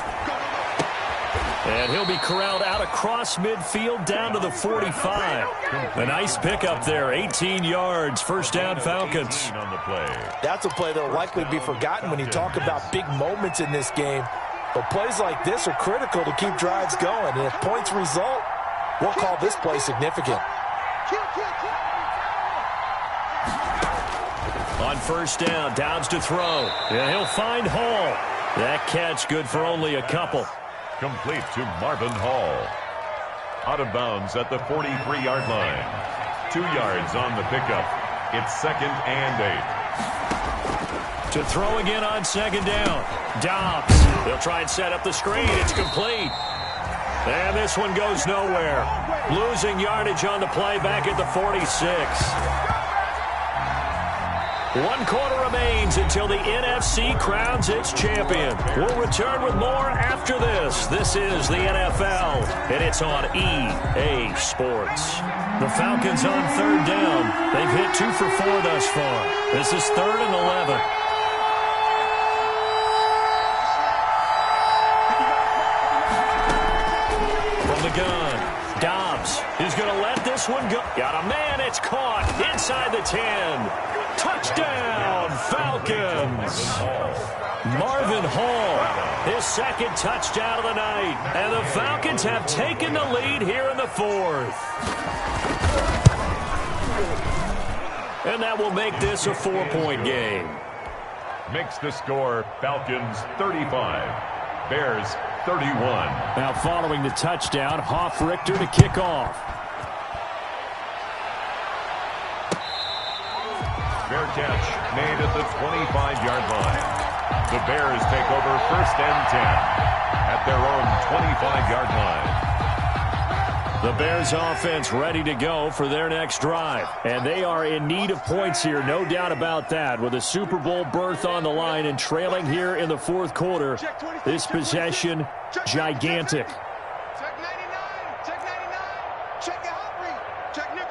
And he'll be corralled out across midfield down to the 45. A nice pickup there, 18 yards, 1st down Falcons. That's a play that will likely be forgotten when you talk about big moments in this game. But plays like this are critical to keep drives going. And if points result, we'll call this play significant. On 1st down, Dobbs to throw. And he'll find Hall. That catch good for only a couple. Complete to Marvin Hall. Out of bounds at the 43-yard line. 2 yards on the pickup. It's 2nd and 8. To throw again on 2nd down. Dobbs. They'll try and set up the screen. It's complete. And this one goes nowhere. Losing yardage on the play back at the 46. 1 quarter remains until the NFC crowns its champion. We'll return with more after this. This is the NFL, and it's on EA Sports. The Falcons on 3rd down. They've hit 2 for 4 thus far. This is 3rd and 11. From the gun, Dobbs is going to let this one go. Got a man, it's caught inside the 10. Touchdown, Falcons. Marvin Hall, his 2nd touchdown of the night. And the Falcons have taken the lead here in the 4th. And that will make this a 4-point game. Makes the score Falcons 35, Bears 31. Now following the touchdown, Hoff-Richter to kick off. Fair catch made at the 25-yard line. The Bears take over 1st and 10 at their own 25-yard line. The Bears offense ready to go for their next drive. And they are in need of points here, no doubt about that. With a Super Bowl berth on the line and trailing here in the 4th quarter, this possession, gigantic. Check 99, check 99, check your hot read, check nickel.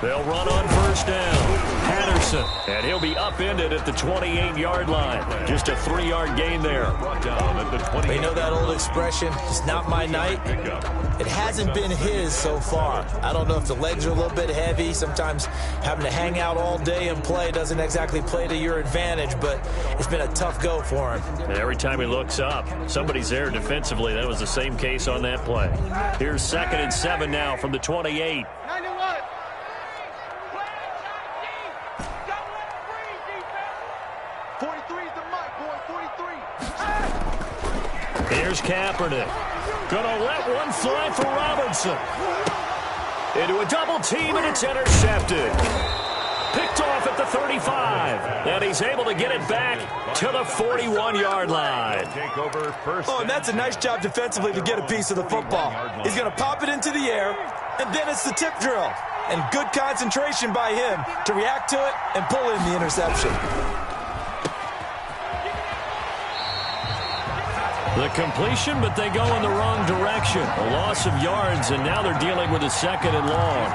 They'll run on 1st down. Patterson, and he'll be upended at the 28-yard line. Just a 3-yard gain there. You know that old expression, it's not my night? It hasn't been his so far. I don't know if the legs are a little bit heavy. Sometimes having to hang out all day and play doesn't exactly play to your advantage, but it's been a tough go for him. And every time he looks up, somebody's there defensively. That was the same case on that play. Here's 2nd and 7 now from the 28. 91. Here's Kaepernick. Gonna let one fly for Robinson. Into a double team, and it's intercepted. Picked off at the 35. And he's able to get it back to the 41-yard line. Oh, and that's a nice job defensively to get a piece of the football. He's going to pop it into the air, and then it's the tip drill. And good concentration by him to react to it and pull in the interception. The completion, but they go in the wrong direction. A loss of yards, and now they're dealing with a 2nd and long.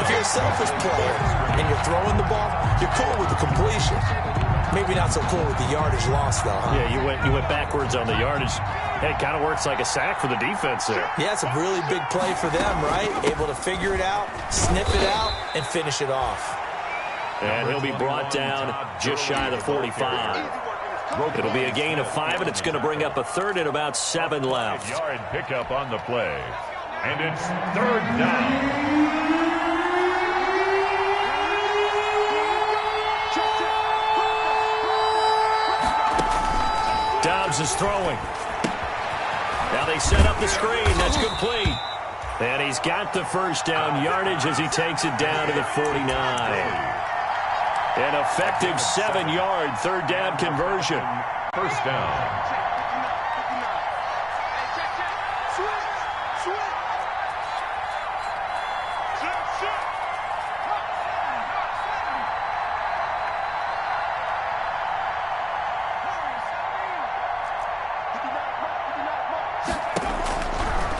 If you're a selfish player and you're throwing the ball, you're cool with the completion. Maybe not so cool with the yardage loss, though. Huh? Yeah, you went backwards on the yardage. It kind of works like a sack for the defense there. Yeah, it's a really big play for them, right? Able to figure it out, snip it out, and finish it off. And he'll be brought down just shy of the 45. It'll be a gain of 5, and it's going to bring up a 3rd and about 7 left. Yard pickup on the play. And it's 3rd down. Dobbs is throwing. Now they set up the screen. That's complete. And he's got the 1st down yardage as he takes it down to the 49. An effective 7-yard 3rd down conversion. 1st down.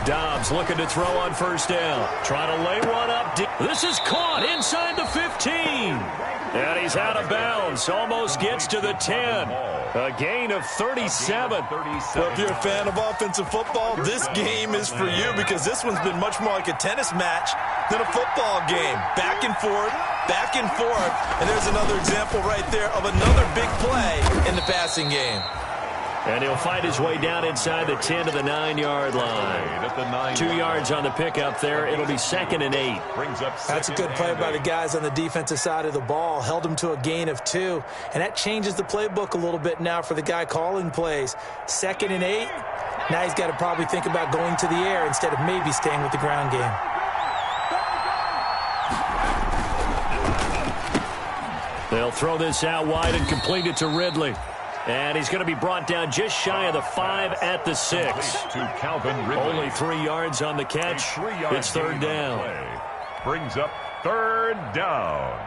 Dobbs looking to throw on 1st down. Trying to lay one up. This is caught inside the 15. And he's out of bounds. Almost gets to the 10. A gain of 37. Well, if you're a fan of offensive football, this game is for you because this one's been much more like a tennis match than a football game. Back and forth, and there's another example right there of another big play in the passing game. And he'll find his way down inside the 10 to the 9-yard line. 2 yards on the pickup there. It'll be 2nd and 8. That's a good play by the guys on the defensive side of the ball. Held him to a gain of 2. And that changes the playbook a little bit now for the guy calling plays. 2nd and 8. Now he's got to probably think about going to the air instead of maybe staying with the ground game. They'll throw this out wide and complete it to Ridley. And he's going to be brought down just shy of the 5 at the 6. To Calvin Ridley. Only 3 yards on the catch. It's 3rd down. Brings up third down.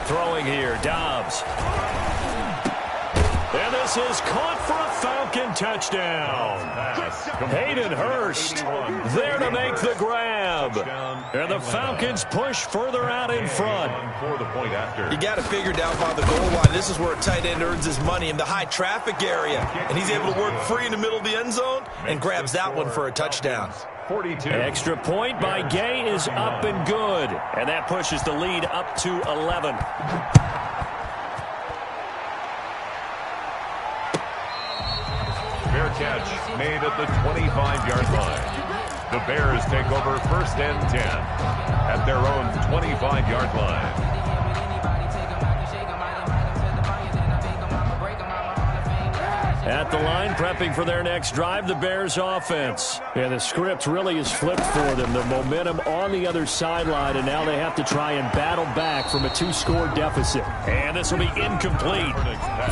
Throwing here, Dobbs. And this is caught for a Falcon touchdown. Hayden Hurst there to make the grab. And the Falcons push further out in front. You got to figure down by the goal line. This is where a tight end earns his money, in the high traffic area. And he's able to work free in the middle of the end zone and grabs that one for a touchdown. 42. Extra point by Gay is up and good. And that pushes the lead up to 11. Fair catch made at the 25-yard line. The Bears take over 1st and 10 at their own 25-yard line. At the line, prepping for their next drive, the Bears offense. And the script really is flipped for them. The momentum on the other sideline, and now they have to try and battle back from a 2-score deficit. And this will be incomplete.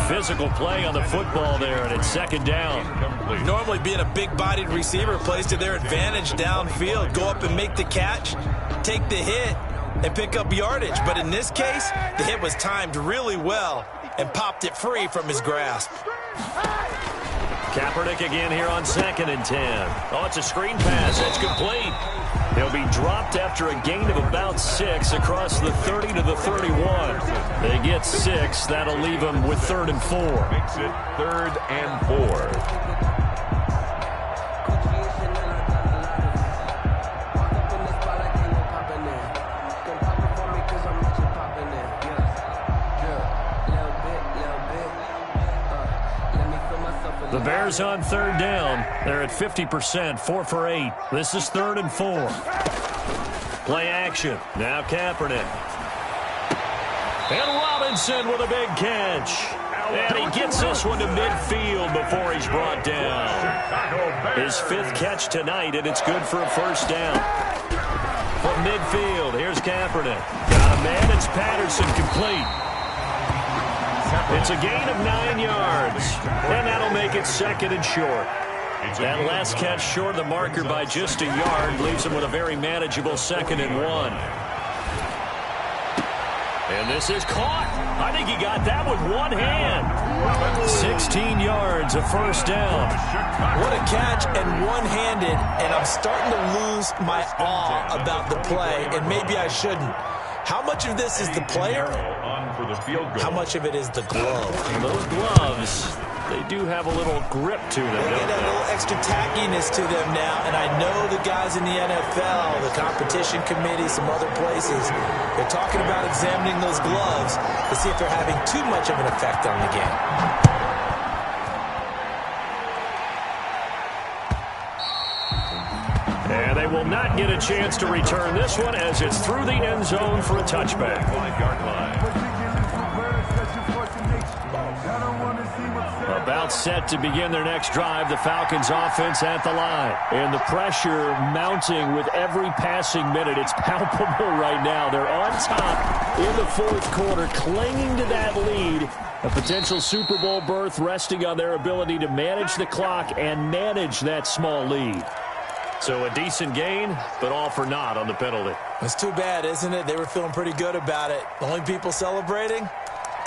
Physical play on the football there, and it's 2nd down. Normally being a big-bodied receiver plays to their advantage downfield. Go up and make the catch, take the hit, and pick up yardage. But in this case, the hit was timed really well and popped it free from his grasp. Kaepernick again here on 2nd and 10. Oh, it's a screen pass. It's complete. He'll be dropped after a gain of about 6 across the 30 to the 31. They get 6. That'll leave them with 3rd and 4. Makes it 3rd and 4. The Bears on 3rd down. They're at 50%, 4 for 8. This is 3rd and 4. Play action. Now Kaepernick. And Robinson with a big catch. And he gets this one to midfield before he's brought down. His 5th catch tonight, and it's good for a 1st down. From midfield, here's Kaepernick. Got a man, it's Patterson, complete. It's a gain of 9 yards, and that'll make it 2nd and short. That last catch short of the marker by just a yard leaves him with a very manageable 2nd and 1. And this is caught. I think he got that with one hand. 16 yards, a 1st down. What a catch, and one-handed, and I'm starting to lose my awe about the play, and maybe I shouldn't. How much of this is the player? How much of it is the glove? Those gloves, they do have a little grip to them. They get a little extra tackiness to them now, and I know the guys in the NFL, the competition committee, some other places, they're talking about examining those gloves to see if they're having too much of an effect on the game. And they will not get a chance to return this one as it's through the end zone for a touchback. 5-yard line. About set to begin their next drive, the Falcons offense at the line. And the pressure mounting with every passing minute. It's palpable right now. They're on top in the 4th quarter, clinging to that lead. A potential Super Bowl berth resting on their ability to manage the clock and manage that small lead. So a decent gain, but all for naught on the penalty. It's too bad, isn't it? They were feeling pretty good about it. The only people celebrating?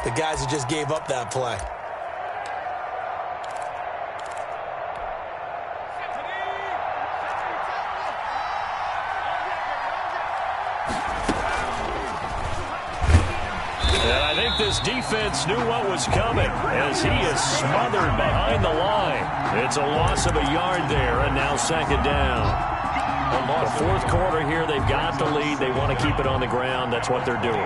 The guys who just gave up that play. And I think this defense knew what was coming as he is smothered behind the line. It's a loss of a yard there, and now 2nd down. The 4th quarter here, they've got the lead. They want to keep it on the ground. That's what they're doing.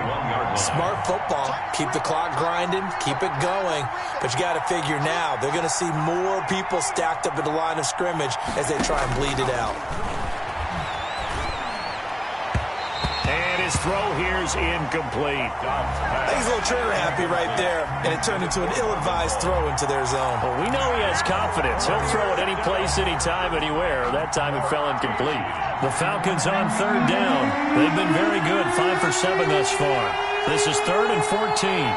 Smart football. Keep the clock grinding. Keep it going. But you got to figure now, they're going to see more people stacked up at the line of scrimmage as they try and bleed it out. And his throw here's incomplete. I think he's a little trigger happy right there, and it turned into an ill-advised throw into their zone. Well, we know he has confidence. He'll throw it any place, anytime, anywhere. That time it fell incomplete. The Falcons on third down. They've been very good, 5 for 7 thus far. This is 3rd and 14.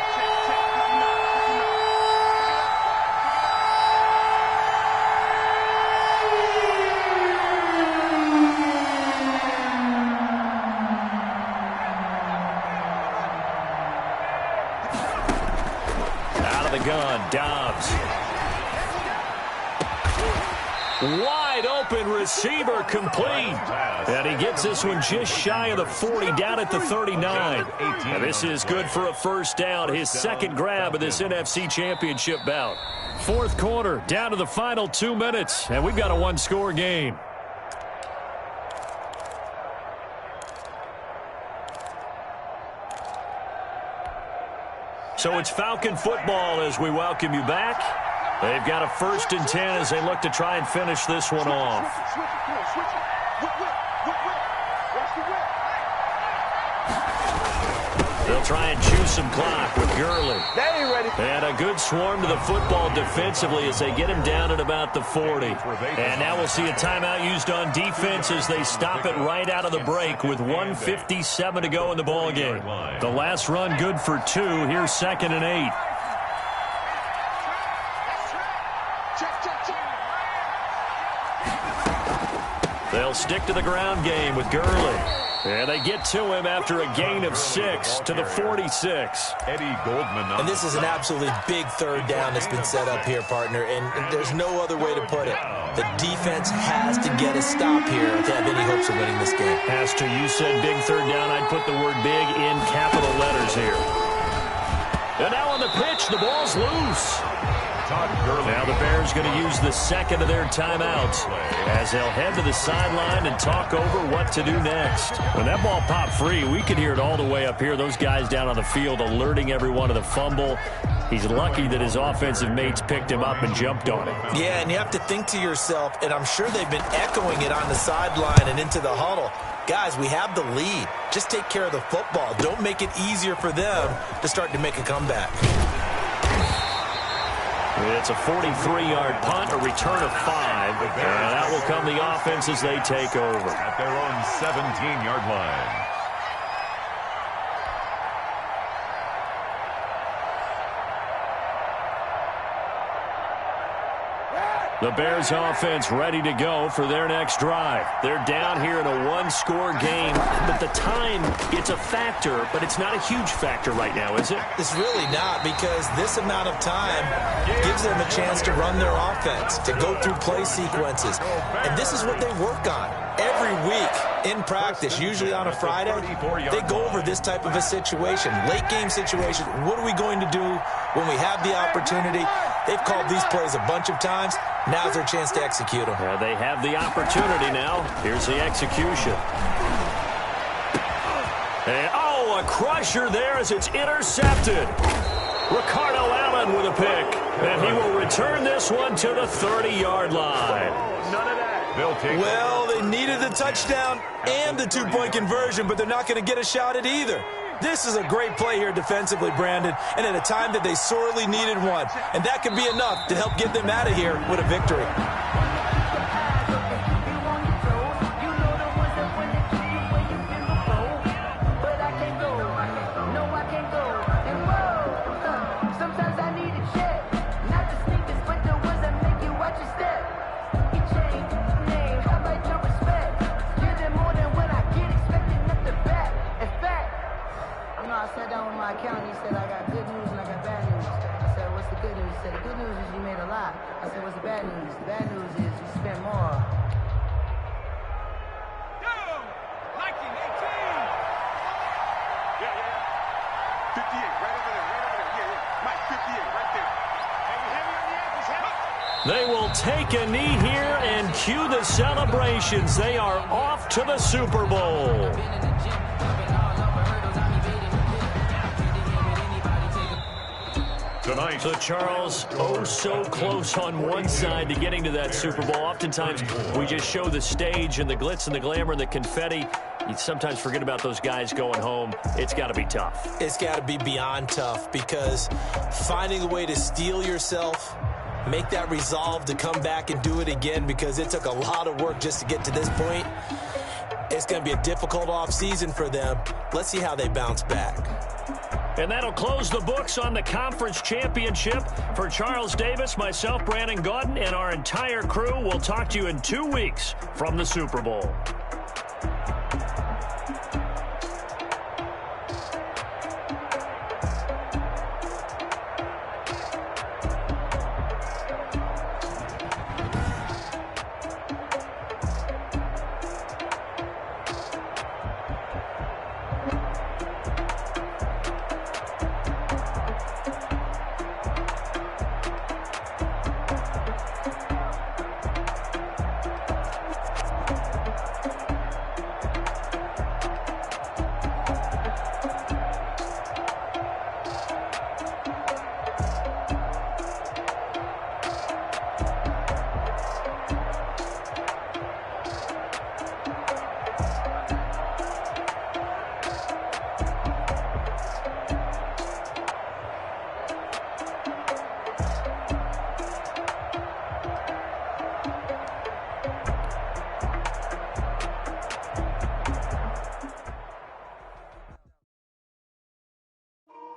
Dobbs. Wide open receiver complete. And he gets this one just shy of the 40, down at the 39. And this is good for a first down, his second grab of this NFC Championship bout. Fourth quarter, down to the final 2 minutes, and we've got a one-score game. So it's Falcon football as we welcome you back. They've got a 1st and 10 as they look to try and finish this one off. They'll try and choose some clock with Gurley. And a good swarm to the football defensively as they get him down at about the 40. And now we'll see a timeout used on defense as they stop it right out of the break with 1:57 to go in the ballgame. The last run good for 2. Here's 2nd and 8. They'll stick to the ground game with Gurley. And they get to him after a gain of 6 to the 46. Eddie Goldman. And this is an absolutely big third down that's been set up here, partner, and there's no other way to put it. The defense has to get a stop here to have any hopes of winning this game. Has to. You said big third down. I'd put the word big in capital letters here. And now on the pitch, the ball's loose. Now the Bears going to use the second of their timeouts as they'll head to the sideline and talk over what to do next. When that ball popped free, we could hear it all the way up here. Those guys down on the field alerting everyone of the fumble. He's lucky that his offensive mates picked him up and jumped on it. Yeah, and you have to think to yourself, and I'm sure they've been echoing it on the sideline and into the huddle. Guys, we have the lead. Just take care of the football. Don't make it easier for them to start to make a comeback. It's a 43-yard punt, a return of 5. And that will come the offense as they take over. At their own 17-yard line. The Bears offense ready to go for their next drive. They're down here in a one-score game, but the time, it's a factor, but it's not a huge factor right now, is it? It's really not, because this amount of time gives them a chance to run their offense, to go through play sequences. And this is what they work on every week in practice, usually on a Friday. They go over this type of a situation, late-game situation. What are we going to do when we have the opportunity? They've called these plays a bunch of times. Now's their chance to execute them. They have the opportunity now. Here's the execution. And, a crusher there as it's intercepted. Ricardo Allen with a pick. And he will return this one to the 30-yard line. None of that. Well, they needed the touchdown and the two-point conversion, but they're not going to get a shot at either. This is a great play here defensively, Brandon, and at a time that they sorely needed one. And that could be enough to help get them out of here with a victory. They will take a knee here and cue the celebrations. They are off to the Super Bowl. Tonight. So, Charles, oh so close on one side to getting to that Super Bowl. Oftentimes, we just show the stage and the glitz and the glamour and the confetti. You sometimes forget about those guys going home. It's got to be tough. It's got to be beyond tough because finding a way to steel yourself, make that resolve to come back and do it again because it took a lot of work just to get to this point. It's going to be a difficult offseason for them. Let's see how they bounce back. And that'll close the books on the conference championship. For Charles Davis, myself, Brandon Gaudin, and our entire crew, we'll talk to you in 2 weeks from the Super Bowl.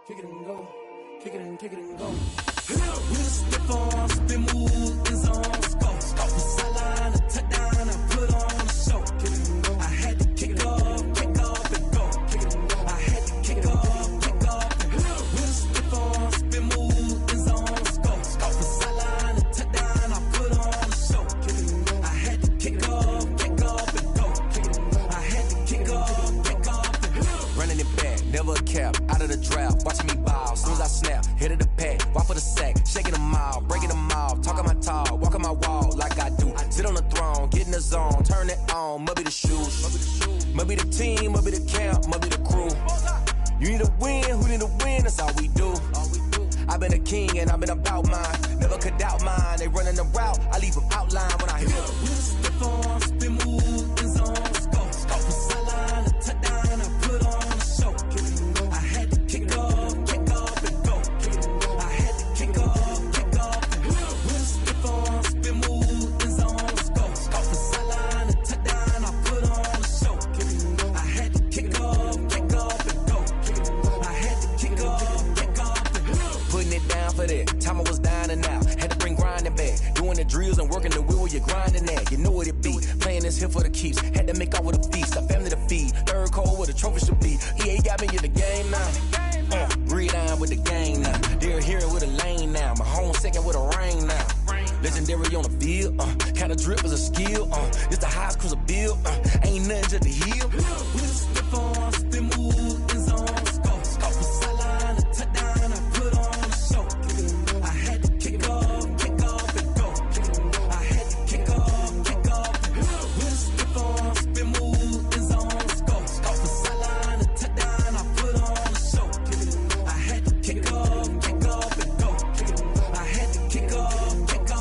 Kick it and go. Kick it and go. With a stiff arm, spin move, in zone, go. From sideline to touchdown, I put on a show. Kick it and go. I had to kick off and go. Kick it and go. I had to kick off and go. With a stiff arm, spin move, in zone, go. From sideline to touchdown, I put on a show. Kick it and go. I had to kick off and go. Kick it and go. I had to kick off and go. Running it back, never a cap, out of the draft, watching me ball, soon as I snap, hit of the pack, walk for the sack, shaking them all, breaking them all, talking my talk, walking my wall like I do, sit on the throne, get in the zone, turn it on, must be the shoes, must be the team, must be the camp, must be the crew, you need to win, who need to win, that's all we do, I've been a king and I've been about mine, never could doubt mine, they running the route, I leave them outline when I hit them. With a stiff arm, spin move, in zone, go. From sideline to touchdown, I put on a show. Kick it and go. I had to kick off and go. Kick it and go. I had to kick off and go. With a stiff arm, spin move, in zone, go. From sideline to touchdown, I put on a show. Kick it and go. I had to kick off and go. Kick it and go. I had to kick off and go. Putting it down for that. Time I was down and out. Had to bring grinding back. Doing the drills and working the wheel where you're grinding at. You know what it be. Playing this here for the keeps. Had to make off with a feast. A family to feed. Third cold where the trophy should be. EA got me in the game now. Breathe down with the game now. They're here with a lane now. My home second with a rain now. Legendary on the field. Kind of drip is a skill. It's the highest cruiser bill. Ain't nothing to the heel. With a stiff arm, spin move, in zone, go. From sideline to touchdown, I put on a show. Kick it and go. I had to kick off and go. Kick it and go. I had to kick off and go. With a stiff arm, spin move, in zone, go. From sideline to touchdown, I put on a show. Kick it and go. I had to kick off and go. Kick it and go. I had to kick off and go.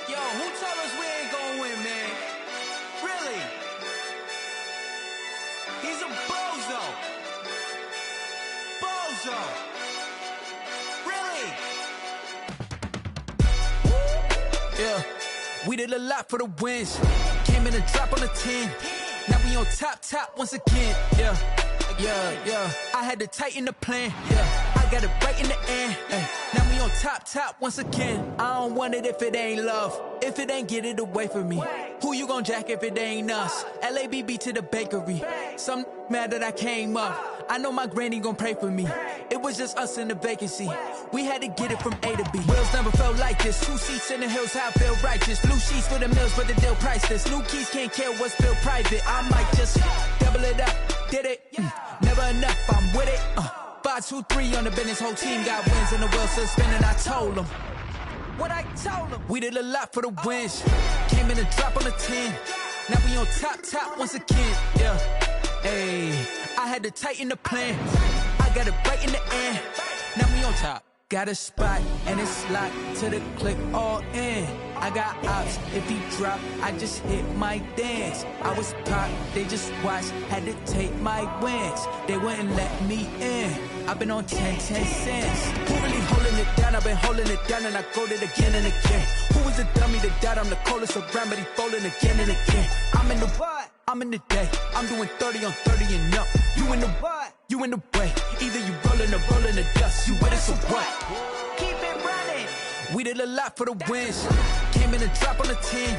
Yo, who told us we ain't gonna win, man? Really? He's a bozo. Bozo. Really? Yeah, we did a lot for the wins. Came in and drop on the 10. Now we on top once again. Yeah. I had to tighten the plan. Yeah, I got it right in the end. Now we on top once again. I don't want it if it ain't love. If it ain't, get it away from me. Who you gon' jack if it ain't us? LABB to the bakery. Some mad that I came up. I know my granny gon' pray for me. It was just us in the vacancy. We had to get it from A to B. Wheels never felt like this. 2 seats in the hills, how I feel righteous. Blue sheets for the mills, but the deal priceless. New keys can't care what's built private. I might just double it up. Did it? Never enough, I'm with it. 5, 2, 3 on the business. Whole team got wins and the wheels still spinning. I told them what I told them. We did a lot for the wins. Came in and drop on the 10. Now we on top once again. Yeah. Hey, I had to tighten the plan. I got it right in the end. Now we on top. Got a spot and it's locked to the click all in. I got ops, if he drop, I just hit my dance. I was pop, they just watched, had to take my wins. They wouldn't let me in. I've been on 10 cents. Who really holding it down? I've been holding it down and I go it again and again. Who was the dummy that died? I'm the coldest around, but he folding again and again. I'm in the what? I'm in the day. I'm doing 30 on 30 and up. You in the what? You in the way. Either you rolling or rolling the dust. You with us or what? Keep it running. We did a lot for the wins. Came in and drop on the 10.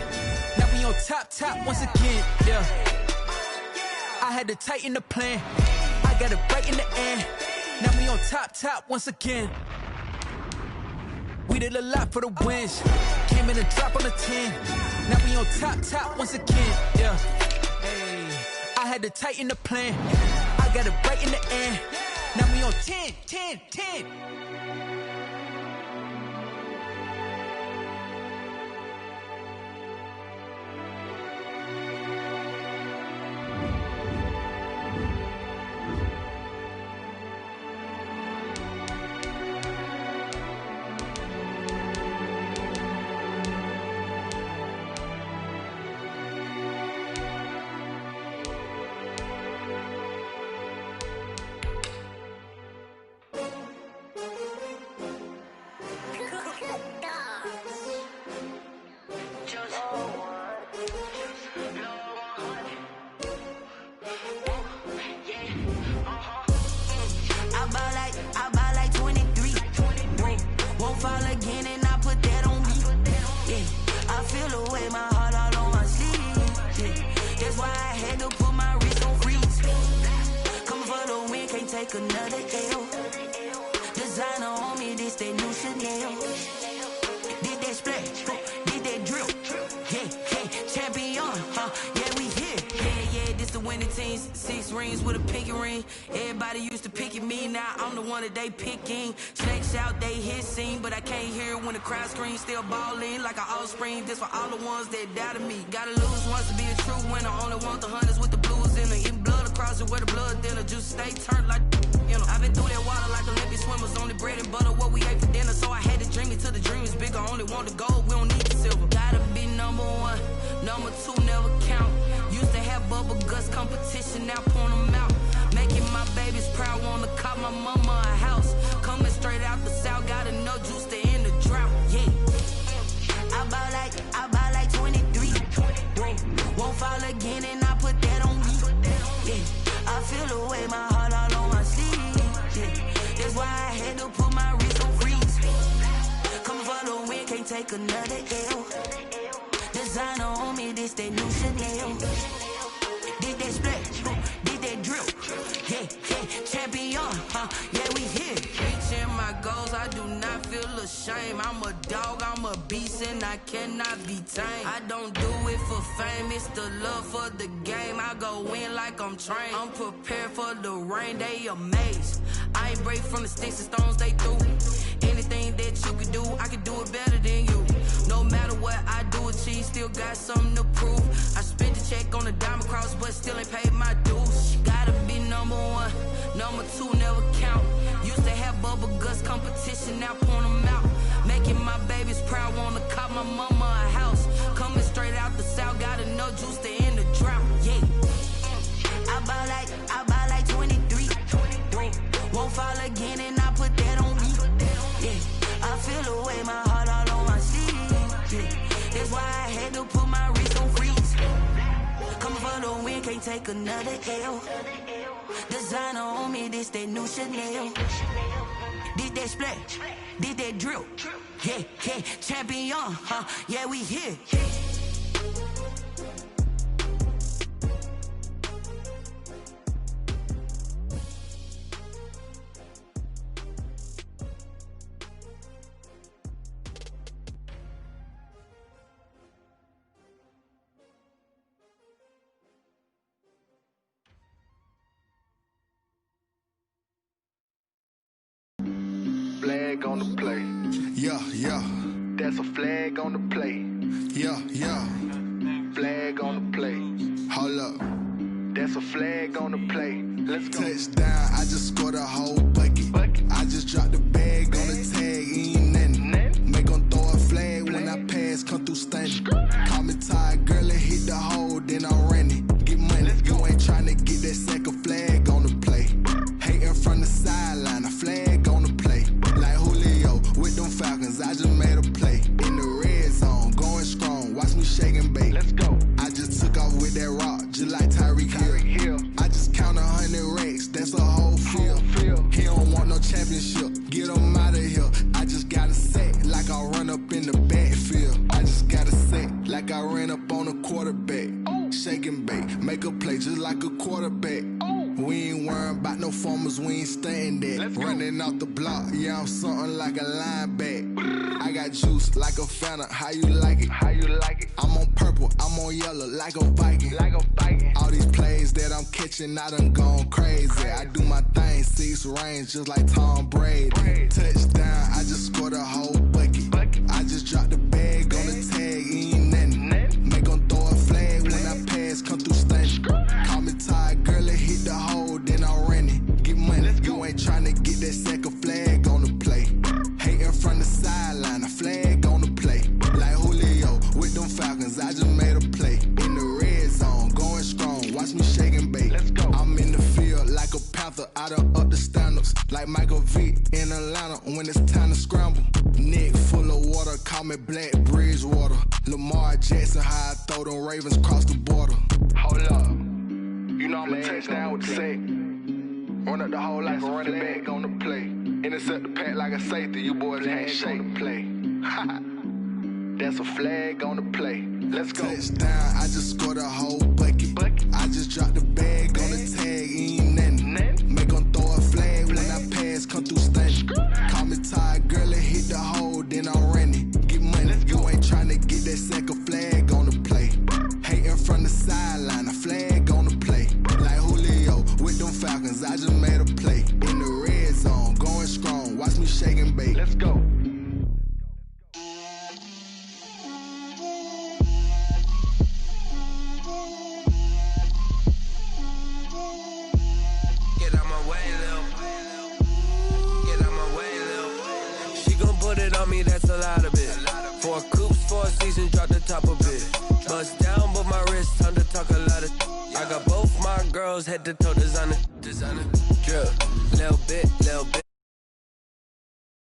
Now we on top once again. Yeah. I had to tighten the plan. I got it right in the end. Now we on top once again. We did a lot for the wins. Came in and drop on the 10. Now we on top once again. Yeah. Hey, I had to tighten the plan. I got it right in the end. Now we on 10. Another L. Designer on me, this that new Chanel. Did that splash, did that drill. Yeah, champion, yeah, we here. Yeah, this the winning team. 6 rings with a pinky ring. Everybody used to pick at me, now I'm the one that they picking. Snakes out, they hit scene, but I can't hear it when the crowd screams. Still balling like an offspring. This for all the ones that doubted me. Gotta lose once to be a true winner. Only want the hunters with the blues in it. Eating blood across it where the blood dinner. Juice stay turned like, you know. I've been through that water like Olympic swimmers. Only bread and butter, what we ate for dinner. So I had to dream it till the dream is bigger. Only want the gold, we don't need the silver. Gotta be number 1, number 2 never count. Used to have bubble guts competition, now point them out. Making my babies proud, wanna cop my mama a house. Coming straight out the south, got enough juice to end the drought. Yeah, I buy like 23. Won't fall again and I put that on me. Yeah, I feel the way, my heart all on my sleeve. Yeah, that's why I had to put my wrist on freeze. Coming for the win, can't take another L. Designer on me, this that new Chanel. Did that splash, did that drill. Yeah, champion, yeah, we here. Reaching my goals, I do not feel ashamed. I'm a dog, I'm a beast, and I cannot be tamed. I don't do it for fame, it's the love for the game. I go in like I'm trained. I'm prepared for the rain, they amazed. I ain't break from the sticks and stones they threw. Anything that you can do, I can do it better than you. No matter what I do achieve, still got something to prove. I spent the check on the diamond cross, but still ain't paid my dues. Gotta be number 1, number 2 never count. Used to have bubble guts competition, now point them out. Making my babies proud, wanna cop my mama a house. Coming straight out the south, got enough juice to end the drought. Yeah, I buy like 23. Won't fall again and I put that on me. Yeah, I feel the way, my heart all on my sleeve. Yeah, that's why I had to put my wrist on freeze. Coming for the win, can't take another L. Designer on me, this that new Chanel. Did that splash, did that drill. Yeah, champion, yeah, we here. on the play. Yeah, yeah. That's a flag on the play. Yeah, yeah. Flag on the play. Hold up. That's a flag on the play. Let's go. Touchdown, I just scored a whole bucket. I just dropped the bag on the tag, ain't nothing. Make them throw a flag when I pass, come through stunning. Call me tired, girl, and hit the hole, then I'm running. Get money, you ain't tryna get that second flag on the play. Hating from the sideline, a flag on the play. Like Julio with them Falcons, I just made a play. In the red zone, going strong, watch me shake and bake. Let's go. I just took off with that rock, just like Tyreek Hill. I just count 100 racks, that's a whole field. He don't want no championship, get him out of here. I just gotta say, like I run up in the backfield. I just gotta say, like I ran up on a quarterback. Shake and bake, make a play just like a quarterback. We ain't worrying about no formers, we ain't staying there. Running off the block, yeah, I'm something like a linebacker. I got juice like a Fanta, how you like it? How you like it? I'm on purple, I'm on yellow, like a Viking. Like a Viking. All these plays that I'm catching, I done gone crazy. I do my thing, 6 range, just like Tom Brady. Touchdown, I just scored a whole bucket. I just dropped the bag on the tag, ain't nothing. Make them throw a flag when I pass, come through stunning. Call me tired, girl, and hit the hole, then I'm running. Get money, you ain't tryna get that second flag on the play. Hating from the sideline, a flag on the play. Like Julio with them Falcons, I just made a play. In the red zone, going strong, watch me shake and bake. Let's go. I'm in the field like a Panther, I done up the standards. Like Michael Vick in Atlanta when it's time to scramble. Neck full of water, call me Black Bridgewater. Lamar Jackson, how I throw them Ravens cross the border. Hold up. You know I'm a touchdown with the sack. Run up the hole like a running back on the play. Intercept the pack like a safety. You boys can't shake the play. That's a flag on the play. Let's go. Touchdown, I just scored a whole bucket. I just dropped the bag on the tag, ain't nothing. Make them throw a flag when I pass, come through stunning. Call me tired, girl, and hit the hole, then I'm running. Get money, you ain't tryna get that second flag on the play. Hating from the sideline, a flag on the play. Like Julio with them Falcons, I just made a play. In the red zone, going strong, watch me shake and bake. Let's go. That's a lot of it. 4 coops, 4 seasons, drop the top of it. Bust down, but my wrist, time to talk a lot of. I got both my girls head to toe designer. Drip, little bit